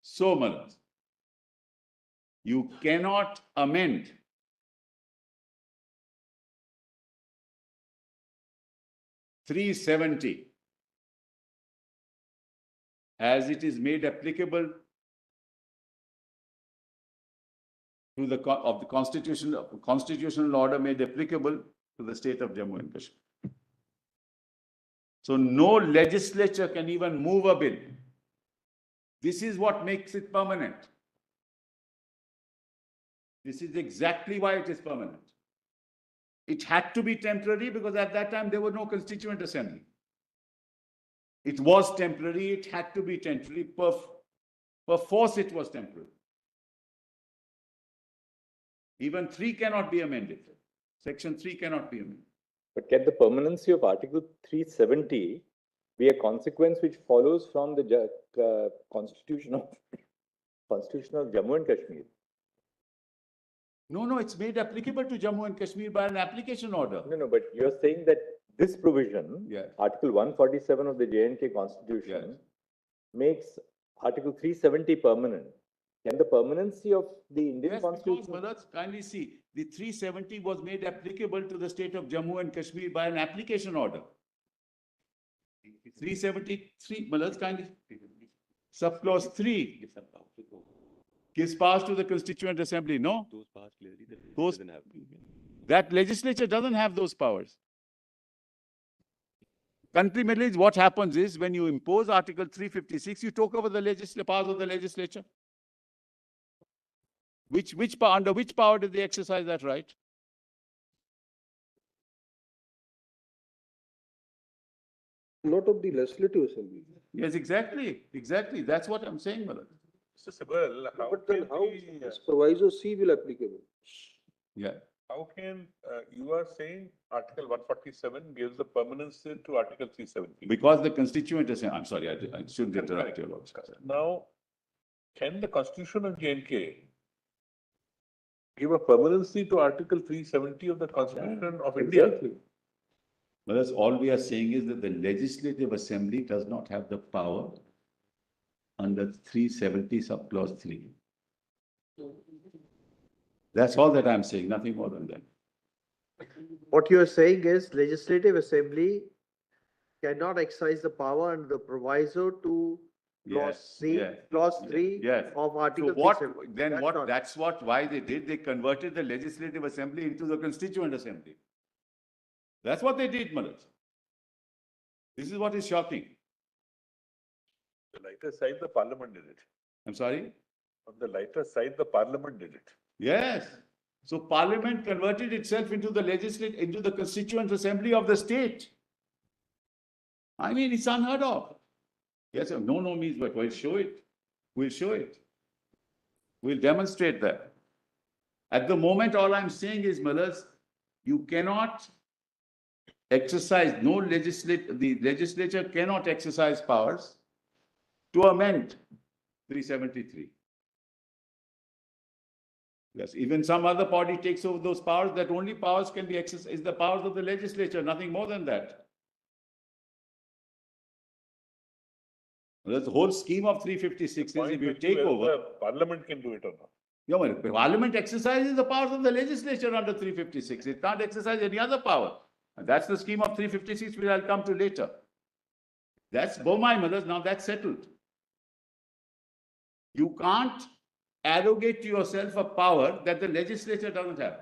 So, Millards, you cannot amend 370 as it is made applicable to the constitutional order made applicable to the state of Jammu and Kashmir. So no legislature can even move a bill. This is what makes it permanent. This is exactly why it is permanent. It had to be temporary because at that time there was no constituent assembly. It was temporary, it had to be temporary. Per force it was temporary. Even 3 cannot be amended. Section 3 cannot be amended. But can the permanency of Article 370 be a consequence which follows from the Constitution of Jammu and Kashmir? No, it's made applicable to Jammu and Kashmir by an application order. No, but you're saying that this provision, Yes. Article 147 of the J&K Constitution, Yes. makes Article 370 permanent. Can the permanency of the Indian Yes, because, Constitution? brothers, kindly see, the 370 was made applicable to the state of Jammu and Kashmir by an application order. 373, brothers, kindly. Subclause 3 gives powers to the Constituent Assembly, no? Those powers clearly the Those- doesn't have. That legislature doesn't have those powers. Ultimately, what happens is when you impose Article 356, you took over the powers of the legislature. Under which power did they exercise that right? Not of the legislative assembly. Yes, exactly. That's what I'm saying, Malak. Mr. Sibal, how But then can how we, is proviso C will applicable? Yeah. how can, you are saying Article 147 gives the permanency to Article 370? Because the Constituent Assembly, I'm sorry, I shouldn't interrupt you, Lord. Now, can the Constitution of J&K give a permanency to Article 370 of the Constitution of India? Exactly. But that's all we are saying is that the Legislative Assembly does not have the power under 370 subclause 3. That's all that I'm saying, nothing more than that. What you are saying is legislative assembly cannot exercise the power under the proviso to clause Yes, C, yes, clause 3 yes. of Article So what, 370. then That's what, not- that's why they did, they converted the Legislative Assembly into the Constituent Assembly. That's what they did, Malaj. This is what is shocking. The lighter side, the Parliament did it. I'm sorry? On the lighter side, the Parliament did it. Yes. So Parliament converted itself into the Constituent Assembly of the state. I mean, it's unheard of. Yes, no means, but we'll show it. We'll show it. We'll demonstrate that. At the moment, all I'm saying is, Malas, you cannot exercise, the legislature cannot exercise powers to amend 373. Yes, even some other body takes over those powers, that only powers can be exercised, is the powers of the legislature, nothing more than that. The whole scheme of 356 is if you take Whether over. the Parliament can do it or not. Yeah, well, Parliament exercises the powers of the legislature under 356. It can't exercise any other power. And that's the scheme of 356, which I'll come to later. That's Bomai, mothers, now that's settled. You can't arrogate to yourself a power that the legislature doesn't have.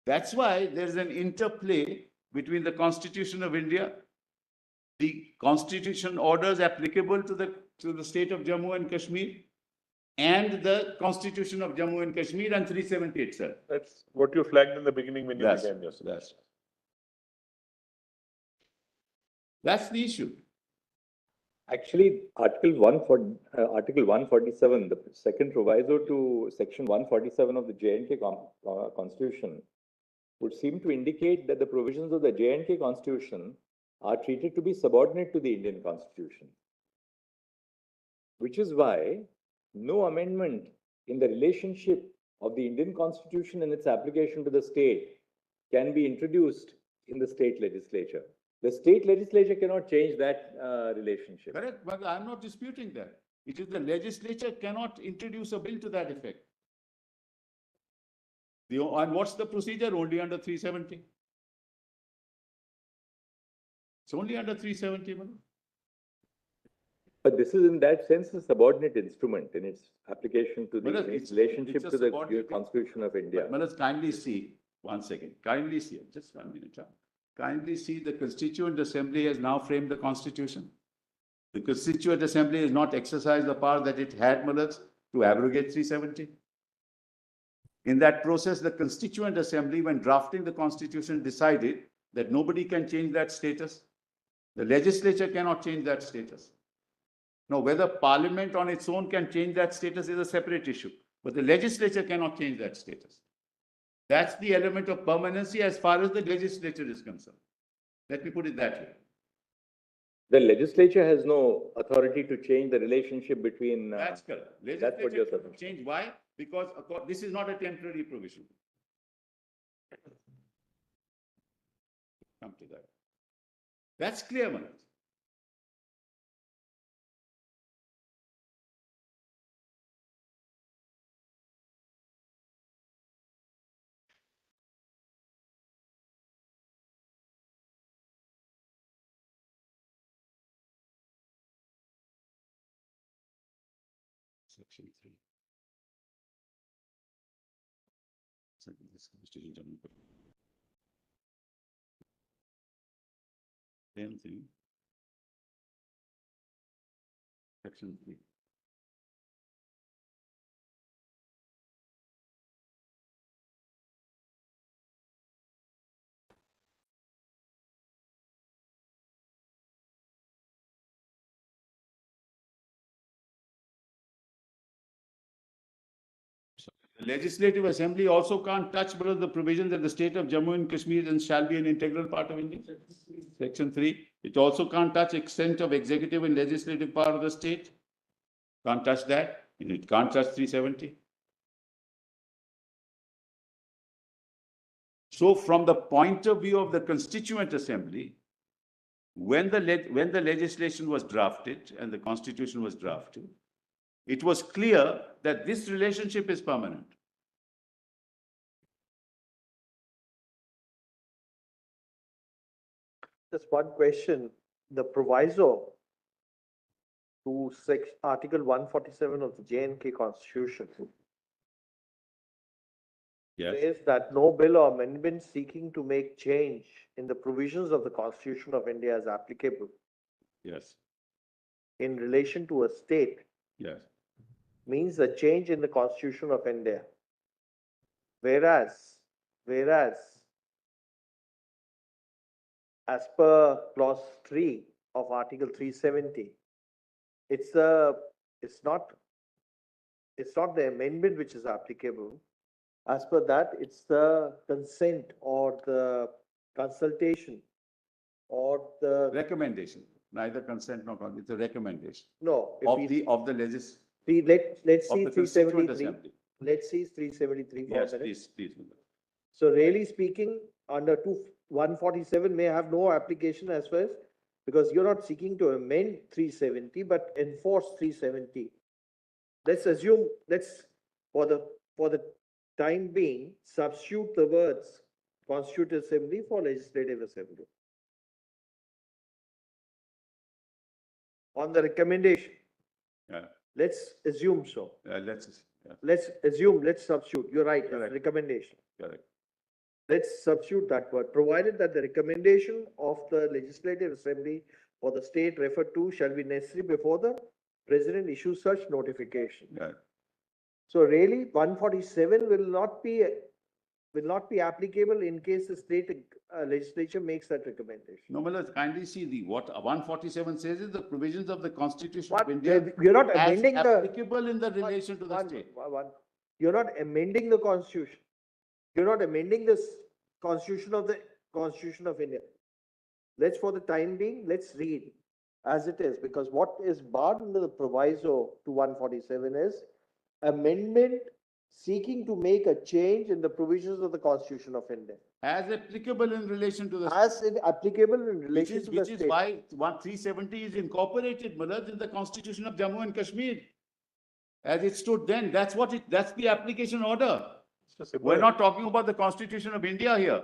That's why there's an interplay between the Constitution of India, the constitution orders applicable to the state of Jammu and Kashmir, and the Constitution of Jammu and Kashmir and 370 itself. That's what you flagged in the beginning when you Yes, began your. That's the issue. Actually, Article 147, the second proviso to Section 147 of the J&K Constitution, would seem to indicate that the provisions of the J&K Constitution are treated to be subordinate to the Indian Constitution. Which is why no amendment in the relationship of the Indian Constitution and its application to the state can be introduced in the state legislature. The state legislature cannot change that relationship. Correct, but I'm not disputing that. It is the legislature cannot introduce a bill to that effect. And what's the procedure? Only under 370. It's only under 370, Manoj. But this is in that sense a subordinate instrument in its application to the Manoj, in its it's relationship a to the subordinate- Constitution of India. But Manoj, kindly see, one second, kindly see, just 1 minute. Kindly see, the Constituent Assembly has now framed the Constitution. The Constituent Assembly has not exercised the power that it had, Manoj, to abrogate 370. In that process, the Constituent Assembly, when drafting the Constitution, decided that nobody can change that status. The legislature cannot change that status. Now, whether Parliament on its own can change that status is a separate issue, but the legislature cannot change that status. That's the element of permanency as far as the legislature is concerned. Let me put it that way. The legislature has no authority to change the relationship between. That's correct. That's what Legislature you're cannot change. Why? Because this is not a temporary provision. Come to that. That's clear, Manoj. Section 3. This Constitution, Jammu. Same thing. Section 3. The Legislative Assembly also can't touch below the provisions that the state of Jammu and Kashmir and shall be an integral part of India. Section 3. It also can't touch extent of executive and legislative power of the state. Can't touch that. It can't touch 370. So from the point of view of the Constituent Assembly, when the legislation was drafted and the Constitution was drafted, it was clear that this relationship is permanent. Just one question, the proviso to Article 147 of the J&K Constitution Yes. says that no bill or amendment seeking to make change in the provisions of the Constitution of India is applicable Yes. in relation to a state Yes. means a change in the Constitution of India. Whereas as per clause 3 of Article 370, it's not the amendment which is applicable. As per that, it's the consent or the consultation or the, Recommendation. Neither consent nor consent. It's a recommendation no. if of we the let's of see the Constituent 373. Assembly. Let's see 373 for a Yes, minute. please. So really speaking, under 147 may have no application as well, because you're not seeking to amend 370, but enforce 370. Let's assume, for the time being, substitute the words Constituent Assembly for Legislative Assembly. On the recommendation, Yeah. let's assume so. Yeah. Let's substitute. You're right, Correct. recommendation. Correct. Let's substitute that word, provided that the recommendation of the Legislative Assembly for the state referred to shall be necessary before the President issues such notification. Yeah. So really, 147 will not be applicable in case the state legislature makes that recommendation. No, but let's kindly see what 147 says is the provisions of the Constitution But of India you're not as amending applicable in the relation to the state. You're not amending the Constitution. You're not amending this Constitution of India. For the time being, let's read as it is, because what is barred under the proviso to 147 is amendment seeking to make a change in the provisions of the Constitution of India. As applicable in relation to the state. As applicable in relation to the Which is state. why 370 is incorporated, Malad, in the Constitution of Jammu and Kashmir. As it stood then, that's the application order. We're not talking about the Constitution of India here.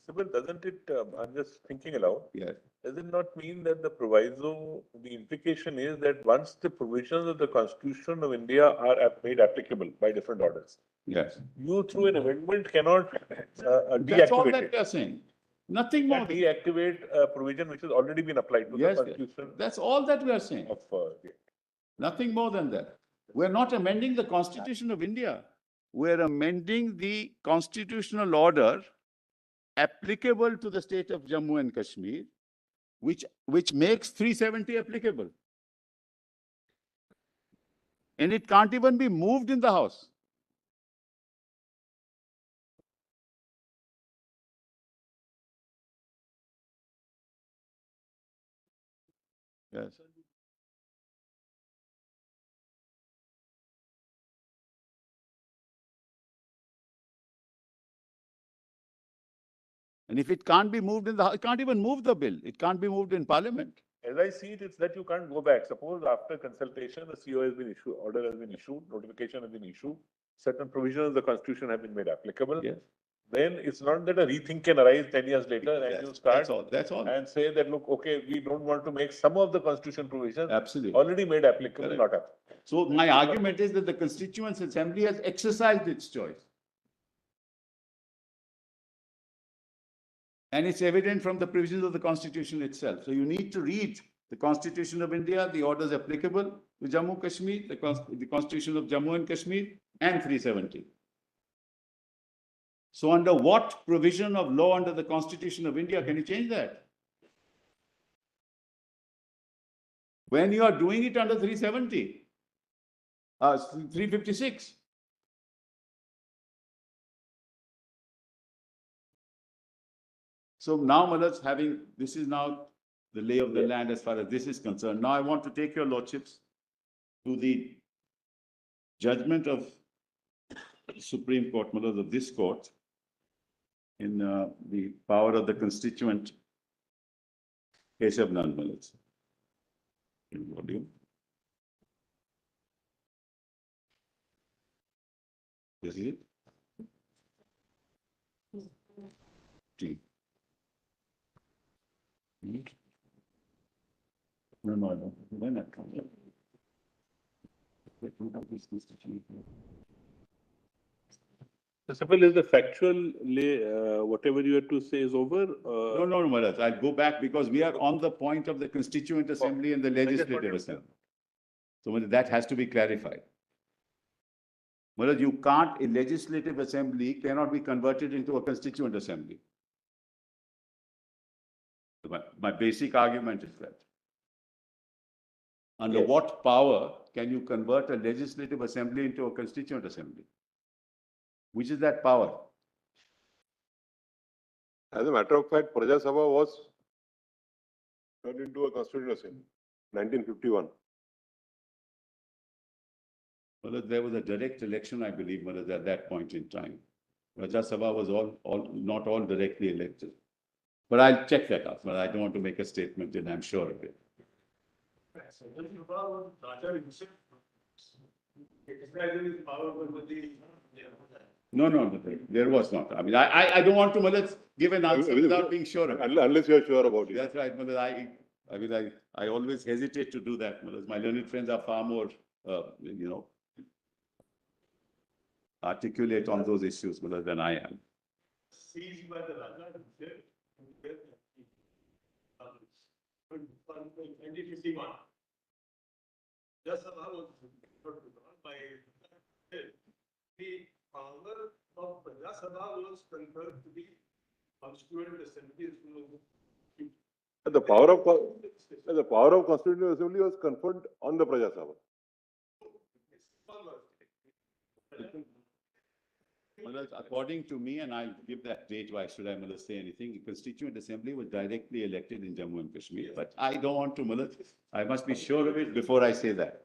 Sybil, doesn't it, I'm just thinking aloud, Yes. does it not mean that the proviso, the implication is that once the provisions of the Constitution of India are made applicable by different orders, Yes. you through an amendment cannot That's all deactivate that it. we are saying. Nothing more. Can deactivate a provision which has already been applied to the Yes, Constitution that's all that we are saying. of, Nothing more than that. We're not amending the Constitution of India. We're amending the constitutional order applicable to the state of Jammu and Kashmir, which makes 370 applicable. And it can't even be moved in the House. Yes. And if it can't be moved in the House, it can't even move the bill. It can't be moved in Parliament. as I see it, it's that you can't go back. Suppose after consultation, the CO has been issued, order has been issued, notification has been issued, certain provisions of the Constitution have been made applicable. Yes. Then it's not that a rethink can arise 10 years later and you start That's all. That's all. and say that, look, okay, we don't want to make some of the Constitution provisions Absolutely. already made applicable, Correct. not applicable. So my argument is that the Constituent Assembly has exercised its choice. And it's evident from the provisions of the Constitution itself. So you need to read the Constitution of India, the orders applicable to Jammu Kashmir, the Constitution of Jammu and Kashmir, and 370. So under what provision of law under the Constitution of India can you change that? When you are doing it under 370, 356. So now, Malaj, this is now the lay of the land as far as this is concerned. Now I want to take your lordships to the judgment of the Supreme Court, Malaj, of this court in the power of the constituent Keshav Nand, Malaj. Volume. This is it? T. No, no, no. When that comes up. Sybil, is the factual whatever you had to say is over? No, no, Maharaj, I'll go back because we are on the point of the Constituent Assembly and the Legislative Assembly. So Maharaj, that has to be clarified. Maharaj, you can't, a Legislative Assembly cannot be converted into a Constituent Assembly. My basic argument is that. Under what power can you convert a Legislative Assembly into a Constituent Assembly? Which is that power? As a matter of fact, Praja Sabha was turned into a constitutional assembly, 1951. Well, there was a direct election, I believe, at that point in time. Praja Sabha was not all directly elected. But I'll check that out, but I don't want to make a statement and I'm sure of it. No, there was not. I mean, I don't want to give an answer without being sure of it. Unless you are sure about it. That's right, Malad. I always hesitate to do that. Malad. My learned friends are far more, articulate on those issues, Malad, than I am. Seized by the Raja, 2051. Just about by the power of Praja Sabha was conferred to the Constituent Assembly. The power of constitutional assembly was conferred on the Praja Sabha. According to me, and I'll give that date, why should I say anything? The Constituent Assembly was directly elected in Jammu and Kashmir, but I don't want to, I must be sure of it before I say that.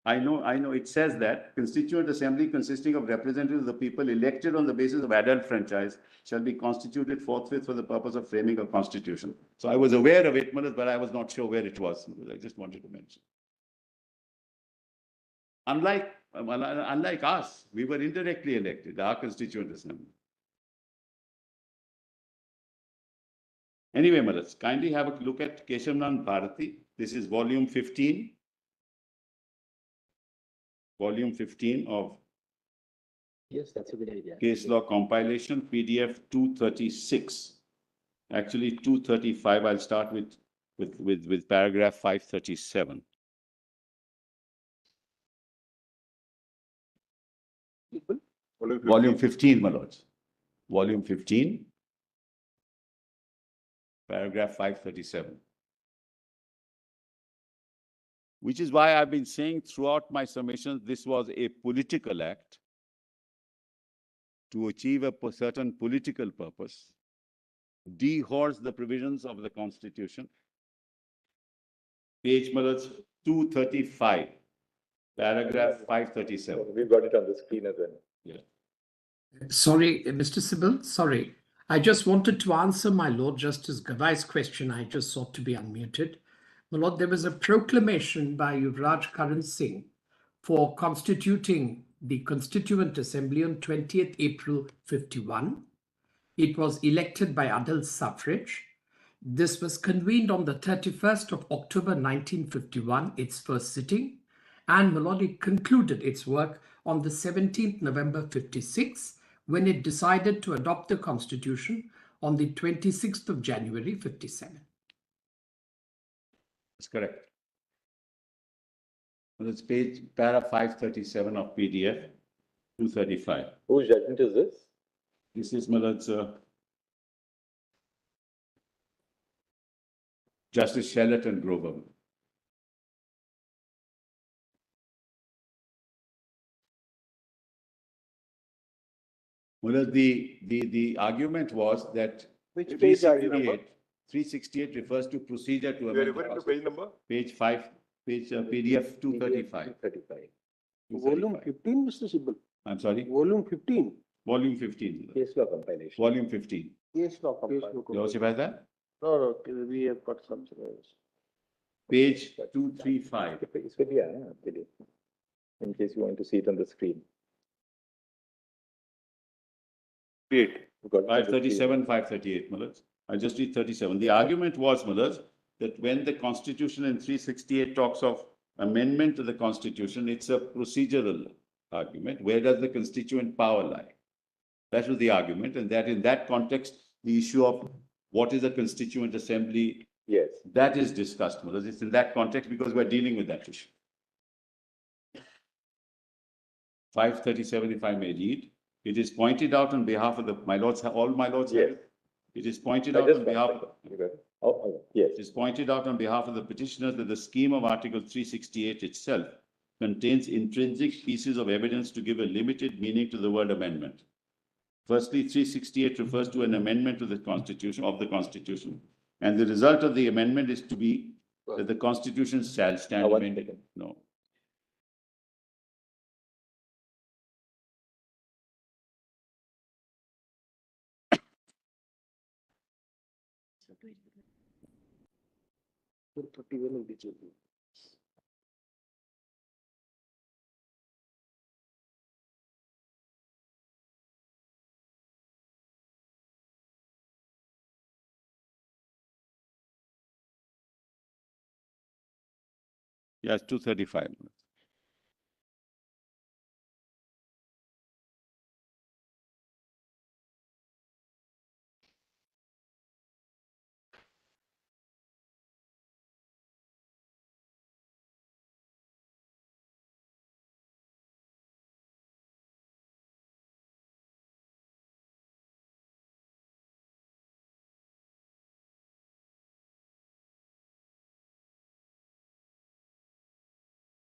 I know, it says that Constituent Assembly consisting of representatives of the people elected on the basis of adult franchise shall be constituted forthwith for the purpose of framing a constitution. So I was aware of it, but I was not sure where it was. I just wanted to mention. Unlike Unlike us, we were indirectly elected, our constituent assembly. Anyway, let's kindly have a look at Keshavnand Bharati. This is volume 15. Volume 15 of Yes, that's a good idea. Case Law Compilation, PDF 236. Actually, 235. I'll start with paragraph 537. Volume 15, my lords. Volume 15, paragraph 537. Which is why I've been saying throughout my submissions, this was a political act to achieve a certain political purpose, dehorse the provisions of the Constitution. Page, my lords, 235, paragraph 537. We've got it on the screen as well. Yeah. Sorry, Mr. Sybil, sorry. I just wanted to answer my Lord Justice Gavai's question. I just sought to be unmuted. My Lord, there was a proclamation by Yuvraj Karan Singh for constituting the Constituent Assembly on 20th April 51. It was elected by adult suffrage. This was convened on the 31st of October 1951, its first sitting, and my Lord, it concluded its work on the 17th November 56, when it decided to adopt the Constitution on the 26th of January 57. That's correct. Well, it's page, para 537 of PDF 235. Whose judgment is this? This is, my lords, Justice Shellett and Grover. Well, the argument was that Which page are you 368 refers to procedure to You are amend. referring to page number? Page 5, PDF 235. 35. Volume 235. 15, Mr. Sibbal. I'm sorry, Volume 15. volume 15. Case law compilation. Volume 15. Case law Case compilation. law Lordship has that? No, we have got something else. Page 235. इसको दिया है ना आपके लिए. In case you want to see it on the screen. 8. You've got it on the screen. 537, 538, Mullahs. I just read 37. The argument was, Mullahs, that when the Constitution in 368 talks of amendment to the Constitution, it's a procedural argument. Where does the constituent power lie? That was the argument, and that in that context, the issue of what is a constituent assembly, Yes. that is discussed, Mullahs. It's in that context because we're dealing with that issue. 537, if I may read. It is pointed out on behalf of my lords, all my lords have Yes. it. It is pointed I out just on got behalf, it. You got it? Oh, yes. it is pointed out on behalf of the petitioners that the scheme of Article 368 itself contains intrinsic pieces of evidence to give a limited meaning to the word amendment. Firstly, 368 refers to an amendment to the Constitution, and the result of the amendment is to be that the Constitution shall stand One amended. second. No. Yes, 235.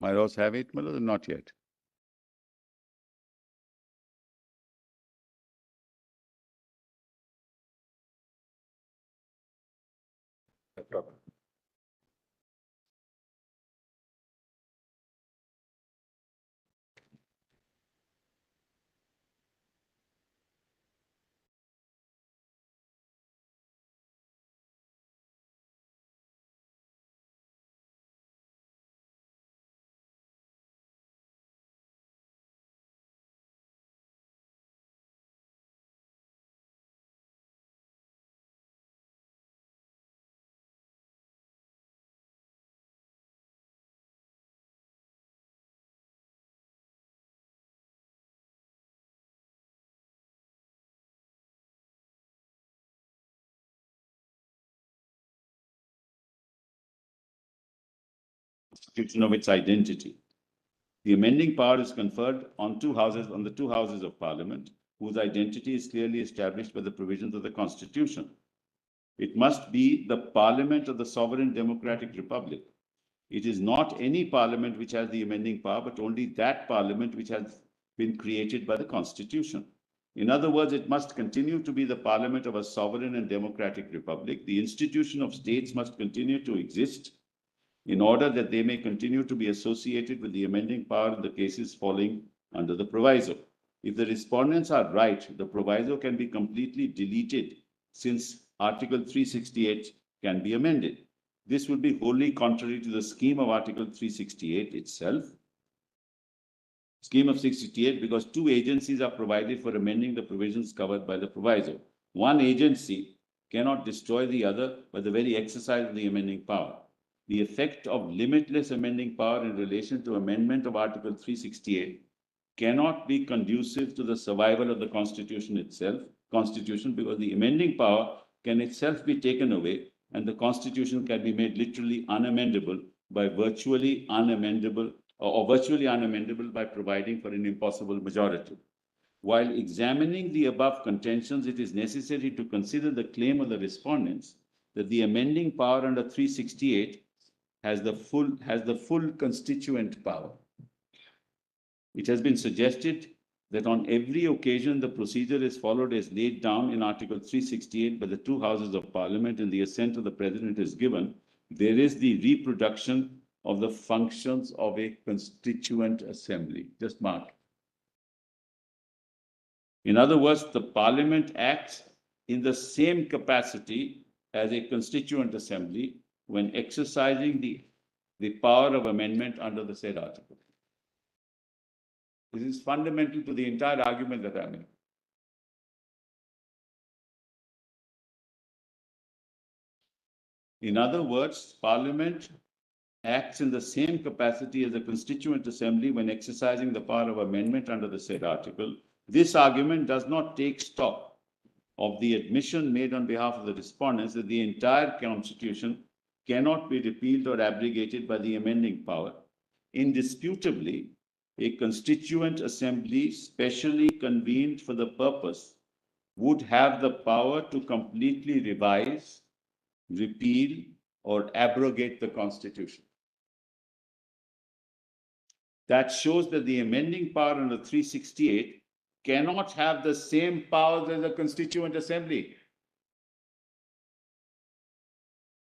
My lords have it, my lords, not yet. No problem. Constitution of its identity. The amending power is conferred on the two houses of Parliament, whose identity is clearly established by the provisions of the Constitution. It must be the Parliament of the Sovereign Democratic Republic. It is not any Parliament which has the amending power, but only that Parliament which has been created by the Constitution. In other words, it must continue to be the Parliament of a sovereign and democratic republic. The institution of states must continue to exist in order that they may continue to be associated with the amending power in the cases falling under the proviso. If the respondents are right, the proviso can be completely deleted, since Article 368 can be amended. This would be wholly contrary to the scheme of Article 368 itself. Scheme of 68, because two agencies are provided for amending the provisions covered by the proviso. One agency cannot destroy the other by the very exercise of the amending power. The effect of limitless amending power in relation to amendment of Article 368 cannot be conducive to the survival of the Constitution because the amending power can itself be taken away and the Constitution can be made literally unamendable by virtually unamendable by providing for an impossible majority. While examining the above contentions, it is necessary to consider the claim of the respondents that the amending power under 368 has the full constituent power. It has been suggested that on every occasion the procedure is followed as laid down in Article 368 by the two houses of Parliament and the assent of the President is given. There is the reproduction of the functions of a constituent assembly. Just mark. In other words, the Parliament acts in the same capacity as a constituent assembly when exercising the power of amendment under the said article. This is fundamental to the entire argument that I make. In other words, Parliament acts in the same capacity as a constituent assembly when exercising the power of amendment under the said article. This argument does not take stock of the admission made on behalf of the respondents that the entire Constitution cannot be repealed or abrogated by the amending power. Indisputably, a constituent assembly specially convened for the purpose would have the power to completely revise, repeal, or abrogate the Constitution. That shows that the amending power under 368 cannot have the same powers as a constituent assembly.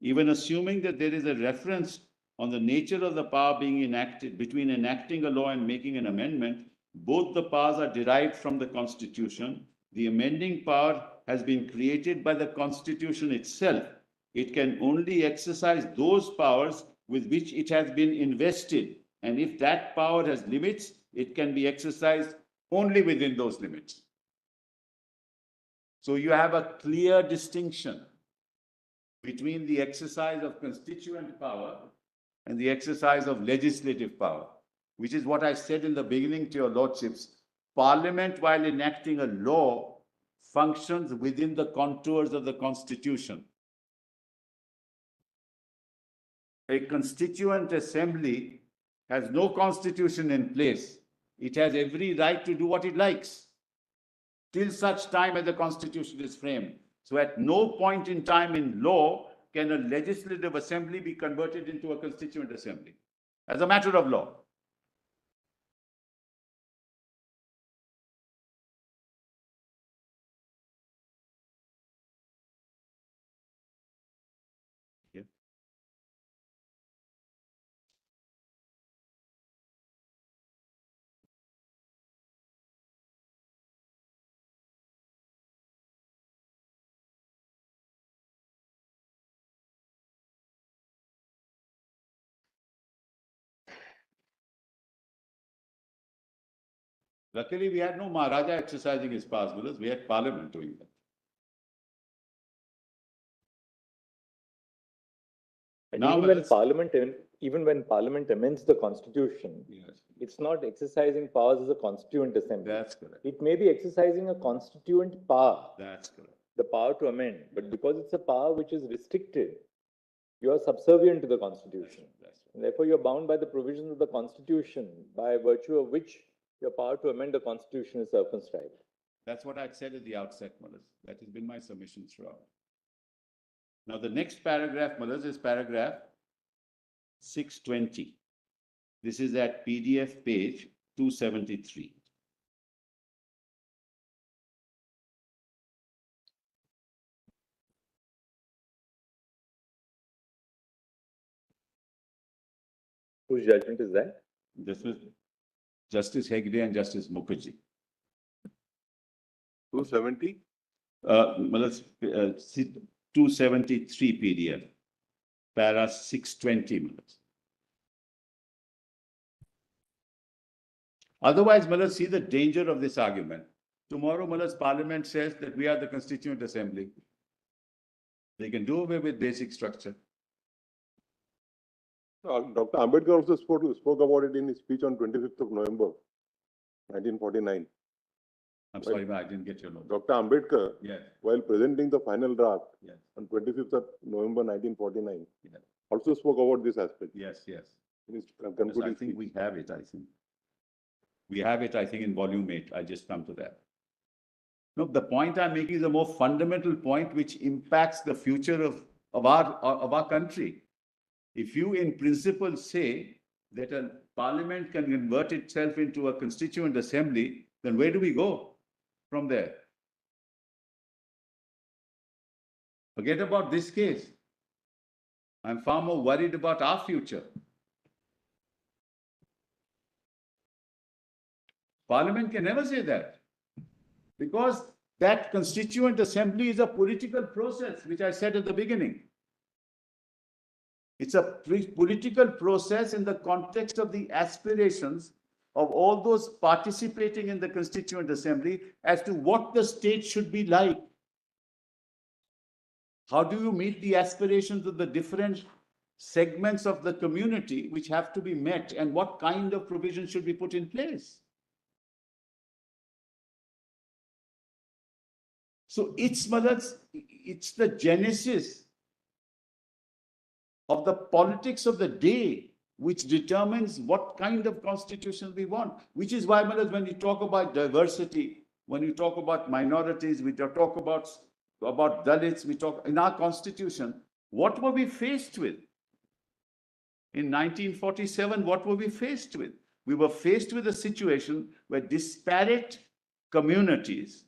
Even assuming that there is a reference on the nature of the power being enacted between enacting a law and making an amendment, both the powers are derived from the Constitution. The amending power has been created by the Constitution itself. It can only exercise those powers with which it has been invested. And if that power has limits, it can be exercised only within those limits. So you have a clear distinction between the exercise of constituent power and the exercise of legislative power, which is what I said in the beginning to your lordships. Parliament, while enacting a law, functions within the contours of the Constitution. A constituent assembly has no constitution in place. It has every right to do what it likes till such time as the Constitution is framed. So at no point in time in law can a legislative assembly be converted into a constituent assembly as a matter of law. Yeah. Luckily, we had no Maharaja exercising his powers with us. We had Parliament doing that. And Now, even when Parliament amends the Constitution, yes, it's not exercising powers as a constituent assembly. that's correct. It may be exercising a constituent power, That's correct. the power to amend, but because it's a power which is restricted, You are subservient to the Constitution. That's right. And therefore, you're bound by the provisions of the Constitution, by virtue of which your power to amend the Constitution is circumscribed. That's what I'd said at the outset, Mullahs. That has been my submission throughout. Now, the next paragraph, Mullahs, is paragraph 620. This is at PDF page 273. Whose judgment is that? This was Justice Hegde and Justice Mukherjee. 270? Mullahs, 273 PDF, para 620 Mullahs. Otherwise, Mullahs, see the danger of this argument. Tomorrow, Mullahs, Parliament says that we are the Constituent Assembly. They can do away with basic structure. Dr. Ambedkar also spoke about it in his speech on 25th of November, 1949. I'm sorry, I didn't get your note. Dr. Ambedkar, Yes, while presenting the final draft yes, on 25th of November 1949, Yeah. also spoke about this aspect yes, yes. in his Yes, concluding I think speech. we have it, I think. We have it, I think, in volume 8. I just come to that. No, the point I'm making is a more fundamental point which impacts the future of our country. If you in principle say that a parliament can convert itself into a constituent assembly, then where do we go from there? Forget about this case. I'm far more worried about our future. Parliament can never say that, because that constituent assembly is a political process, which I said at the beginning. It's a political process in the context of the aspirations of all those participating in the constituent assembly as to what the state should be like. How do you meet the aspirations of the different segments of the community which have to be met, and what kind of provision should be put in place? So it's the genesis of the politics of the day which determines what kind of constitution we want. Which is why, when you talk about diversity, when you talk about minorities, we talk about Dalits, we talk in our constitution, what were we faced with? In 1947, what were we faced with? We were faced with a situation where disparate communities,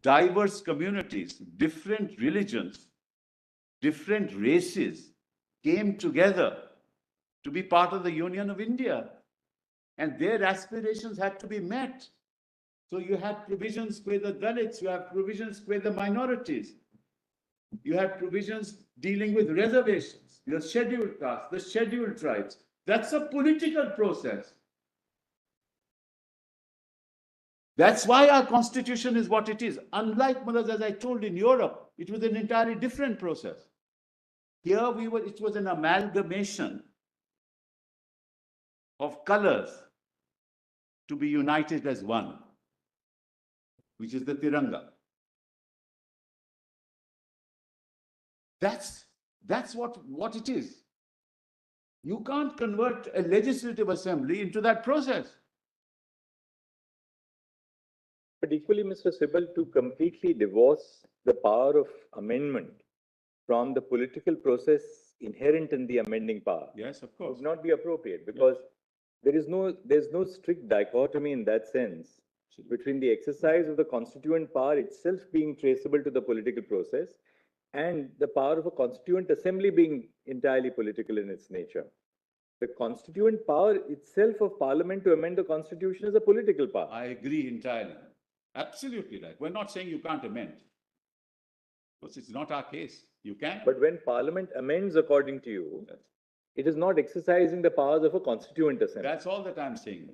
diverse communities, different religions, different races came together to be part of the Union of India, and their aspirations had to be met. So you had provisions with the Dalits, you have provisions with the minorities, you had provisions dealing with reservations, the scheduled castes, the scheduled tribes. That's a political process. That's why our constitution is what it is. Unlike, as I told, in Europe, it was an entirely different process. Here it was an amalgamation of colors to be united as one, which is the Tiranga. That's what it is. You can't convert a legislative assembly into that process. But equally, Mr. Sibal, to completely divorce the power of amendment from the political process inherent in the amending power Yes, of course. would not be appropriate, because there's no strict dichotomy in that sense between the exercise of the constituent power itself being traceable to the political process and the power of a constituent assembly being entirely political in its nature. The constituent power itself of parliament to amend the constitution is a political power. I agree entirely. Absolutely right. We're not saying you can't amend, because it's not our case. You can. But when parliament amends according to you, it is not exercising the powers of a constituent assembly. That's all that I'm saying.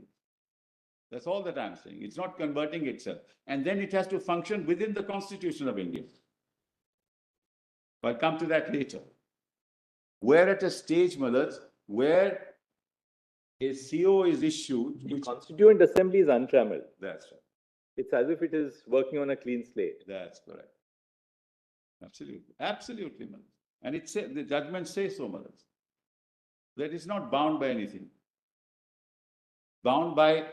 That's all that I'm saying. It's not converting itself. And then it has to function within the Constitution of India. I'll come to that later. We're at a stage, Malad, where a CO is issued. The constituent assembly is untrammeled. That's right. It's as if it is working on a clean slate. That's correct. Absolutely. Absolutely, Malad. And it says, the judgment says so, Maharaj. That is not bound by anything. Bound by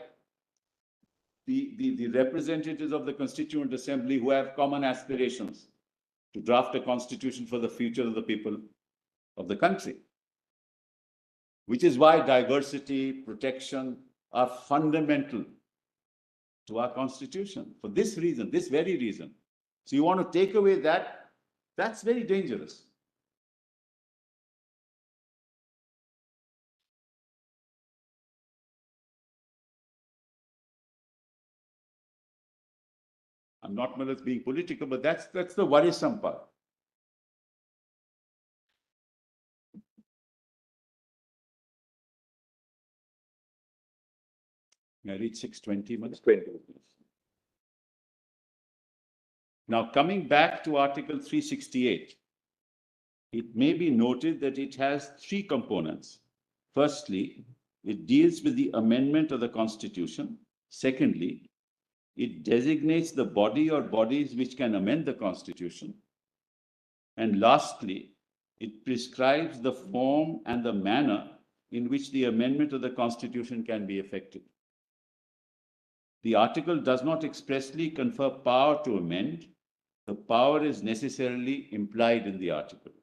the representatives of the Constituent Assembly who have common aspirations to draft a constitution for the future of the people of the country. Which is why diversity, protection are fundamental to our constitution. For this reason, this very reason. So you want to take away that, that's very dangerous. I'm not being political, but that's the worrisome part. I reach 6:20 minutes. 20. Now, coming back to Article 368, it may be noted that it has three components. Firstly, it deals with the amendment of the Constitution. Secondly, it designates the body or bodies which can amend the Constitution. And lastly, it prescribes the form and the manner in which the amendment of the Constitution can be effected. The article does not expressly confer power to amend. The power is necessarily implied in the article.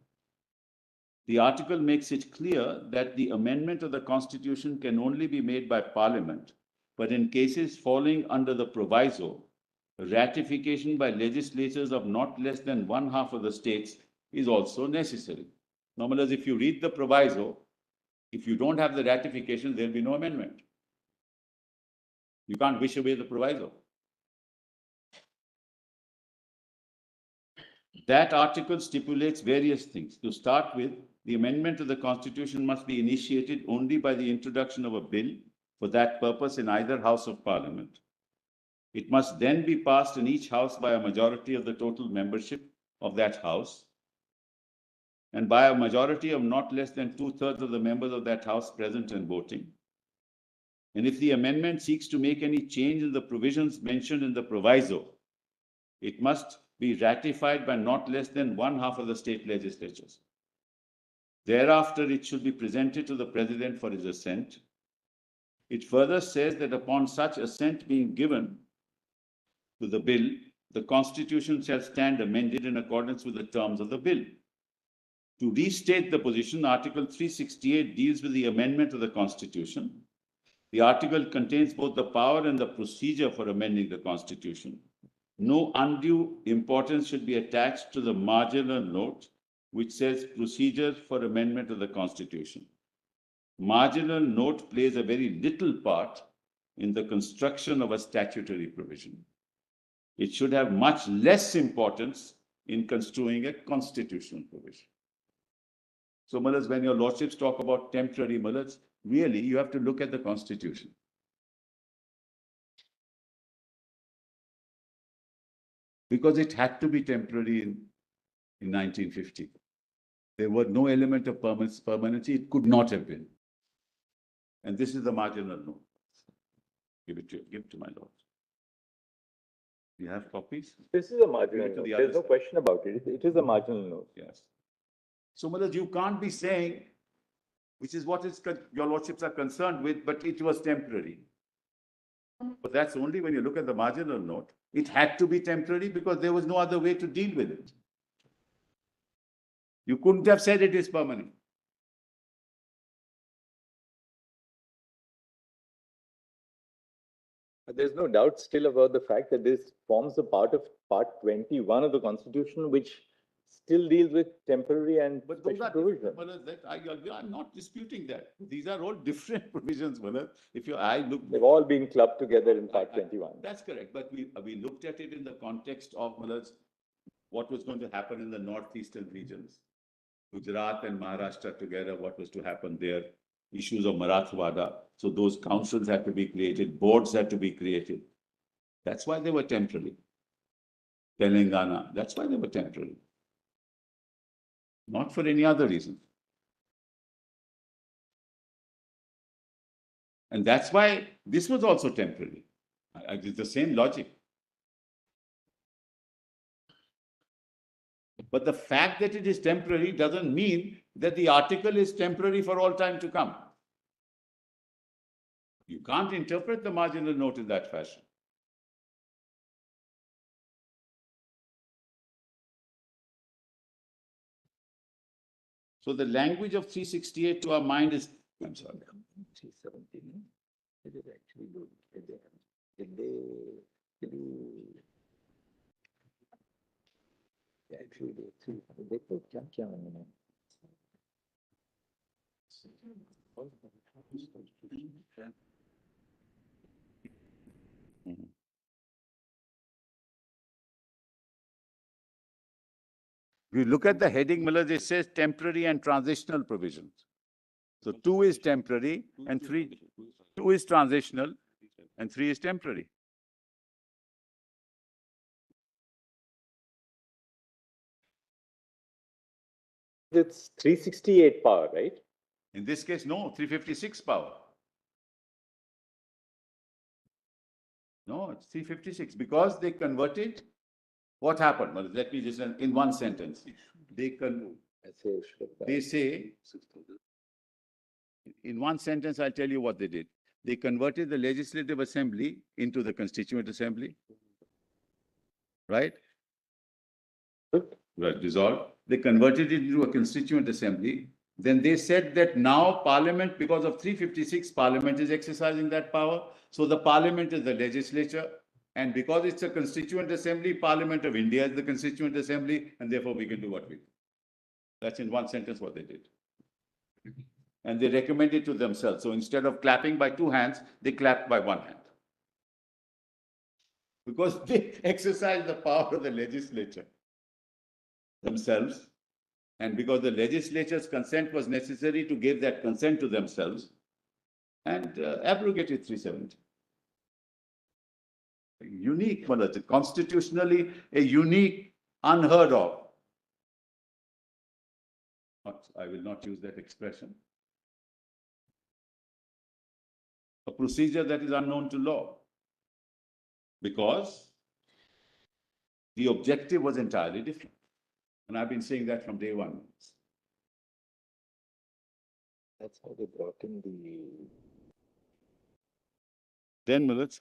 The article makes it clear that the amendment of the Constitution can only be made by Parliament, but in cases falling under the proviso, ratification by legislatures of not less than one half of the states is also necessary. Normally, if you read the proviso, if you don't have the ratification, there'll be no amendment. You can't wish away the proviso. That article stipulates various things. To start with, the amendment of the Constitution must be initiated only by the introduction of a bill for that purpose in either House of Parliament. It must then be passed in each House by a majority of the total membership of that House, and by a majority of not less than 2/3 of the members of that House present and voting. And if the amendment seeks to make any change in the provisions mentioned in the proviso, it must be ratified by not less than one half of the state legislatures. Thereafter, it should be presented to the President for his assent. It further says that upon such assent being given to the bill, the Constitution shall stand amended in accordance with the terms of the bill. To restate the position, Article 368 deals with the amendment of the Constitution. The article contains both the power and the procedure for amending the Constitution. No undue importance should be attached to the marginal note which says procedure for amendment of the Constitution. Marginal note plays a very little part in the construction of a statutory provision. It should have much less importance in construing a constitutional provision. So, Mullahs, when your lordships talk about temporary, Mullahs, really you have to look at the Constitution. Because it had to be temporary in 1950. There was no element of permanency. It could not have been. And this is the marginal note. Give it to my lord. You have copies? This is a marginal Give it to note. the There's other no side. question about it. It is a marginal note. Yes. So, Mullahs, you can't be saying, which is what your lordships are concerned with, but it was temporary. But that's only when you look at the marginal note. It had to be temporary because there was no other way to deal with it. You couldn't have said it is permanent. But there's no doubt still about the fact that this forms a part of Part 21 of the Constitution, which still deals with temporary and But those special are provisions. different, Mullahs. I'm not disputing that. These are all different provisions, Mullahs. If your eye look, They've all been clubbed together in Part 21. that's correct. But we looked at it in the context of, Mullahs, what was going to happen in the northeastern regions. Gujarat and Maharashtra together, what was to happen there, issues of Marathwada. So those councils had to be created, boards had to be created. That's why they were temporary. Telangana, that's why they were temporary. Not for any other reason. And that's why this was also temporary. It's the same logic. But the fact that it is temporary doesn't mean that the article is temporary for all time to come. You can't interpret the marginal note in that fashion. So the language of 368 to our mind is, I'm sorry. 317, it is actually good. Did you? Yeah, actually, they put क्या उन्होंने? If you look at the heading, Millers, it says temporary and transitional provisions. So 2 is temporary and 2 is transitional and 3 is temporary. It's 368 power, right? In this case, no, 356 power. No, it's 356 because they converted. What happened? Well, let me just, in one sentence, they say, in one sentence, I'll tell you what they did. They converted the Legislative Assembly into the Constituent Assembly, right? Right, dissolved. They converted it into a Constituent Assembly. Then they said that now Parliament, because of 356, Parliament is exercising that power. So the Parliament is the legislature. And because it's a Constituent Assembly, Parliament of India is the Constituent Assembly, and therefore we can do what we do. That's in one sentence what they did. And they recommended to themselves. So instead of clapping by 2 hands, they clapped by 1 hand. Because they exercised the power of the legislature themselves. And because the legislature's consent was necessary to give that consent to themselves, and abrogated 370. Unique, constitutionally a unique, unheard of. I will not use that expression. A procedure that is unknown to law. Because the objective was entirely different. And I've been saying that from day one. That's how they brought in the 10 minutes.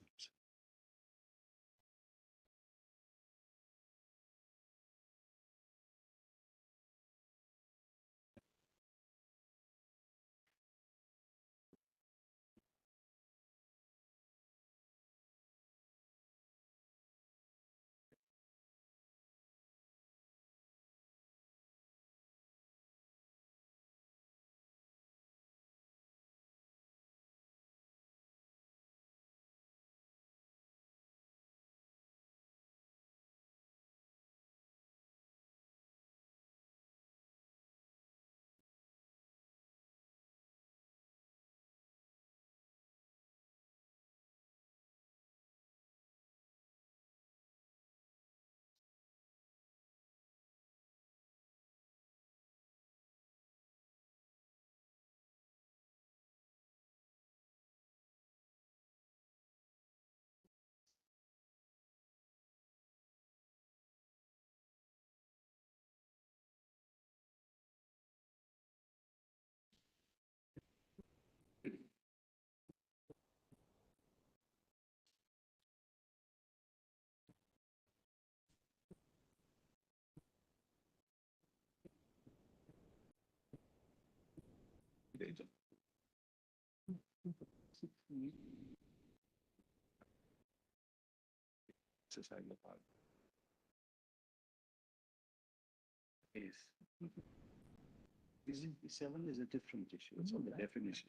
Seven is a different issue. It's on the definition.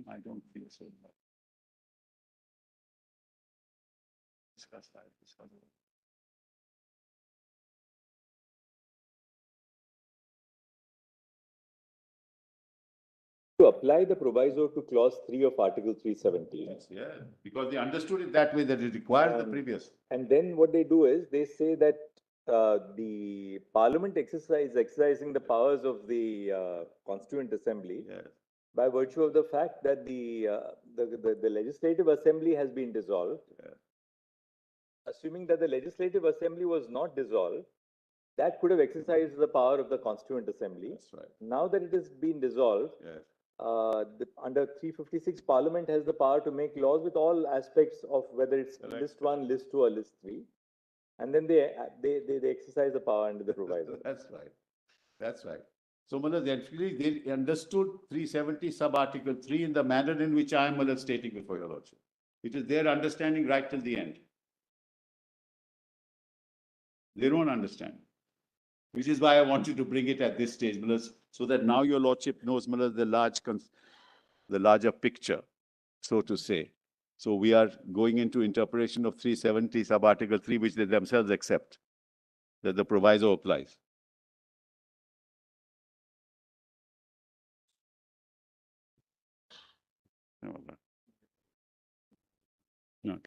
I don't think so. Discuss that. Discuss it. to apply the proviso to clause 3 of Article 370. Yes, yeah, because they understood it that way, that it required the previous. And then what they do is they say that the Parliament exercising the powers of the Constituent Assembly Yes. by virtue of the fact that the Legislative Assembly has been dissolved. Yeah. assuming that the Legislative Assembly was not dissolved, that could have exercised the power of the Constituent Assembly. That's right. Now that it has been dissolved, Yes. under 356, Parliament has the power to make laws with all aspects of whether it's Correct. list 1, list 2, or list 3. And then they exercise the power under the proviso. That's right. That's right. So, Malad, actually, they understood 370 sub-article 3 in the manner in which I am, Malad, stating before your lordship. It is their understanding right till the end. They don't understand. Which is why I wanted to bring it at this stage, Malad, so that now your lordship knows, Malad, the larger picture, so to say. So we are going into interpretation of 370 sub-article 3, which they themselves accept, that the proviso applies. No,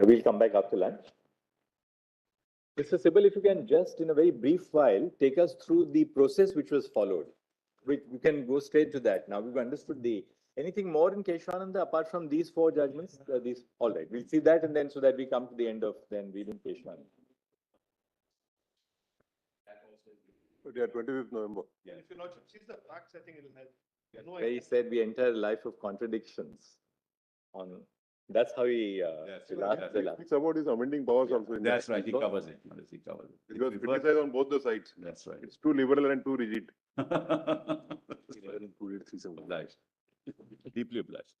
We'll come back after lunch. Mr. Sibal, if you can just in a very brief while, take us through the process which was followed. We can go straight to that. Now we've understood anything more in Keshavananda apart from these four judgments? All right, we'll see that and then so that we come to the end of then reading Keshavananda. Yeah, 25th November. Yeah, if your lordship sees the facts, I think it'll help. No Where he idea. said we enter a life of contradictions. That's how he, It's about his amending powers also. in That's that. right, he covers it. He covers it. It was criticized on both the sides. That's right. It's too liberal and too rigid. Obliged. Deeply obliged.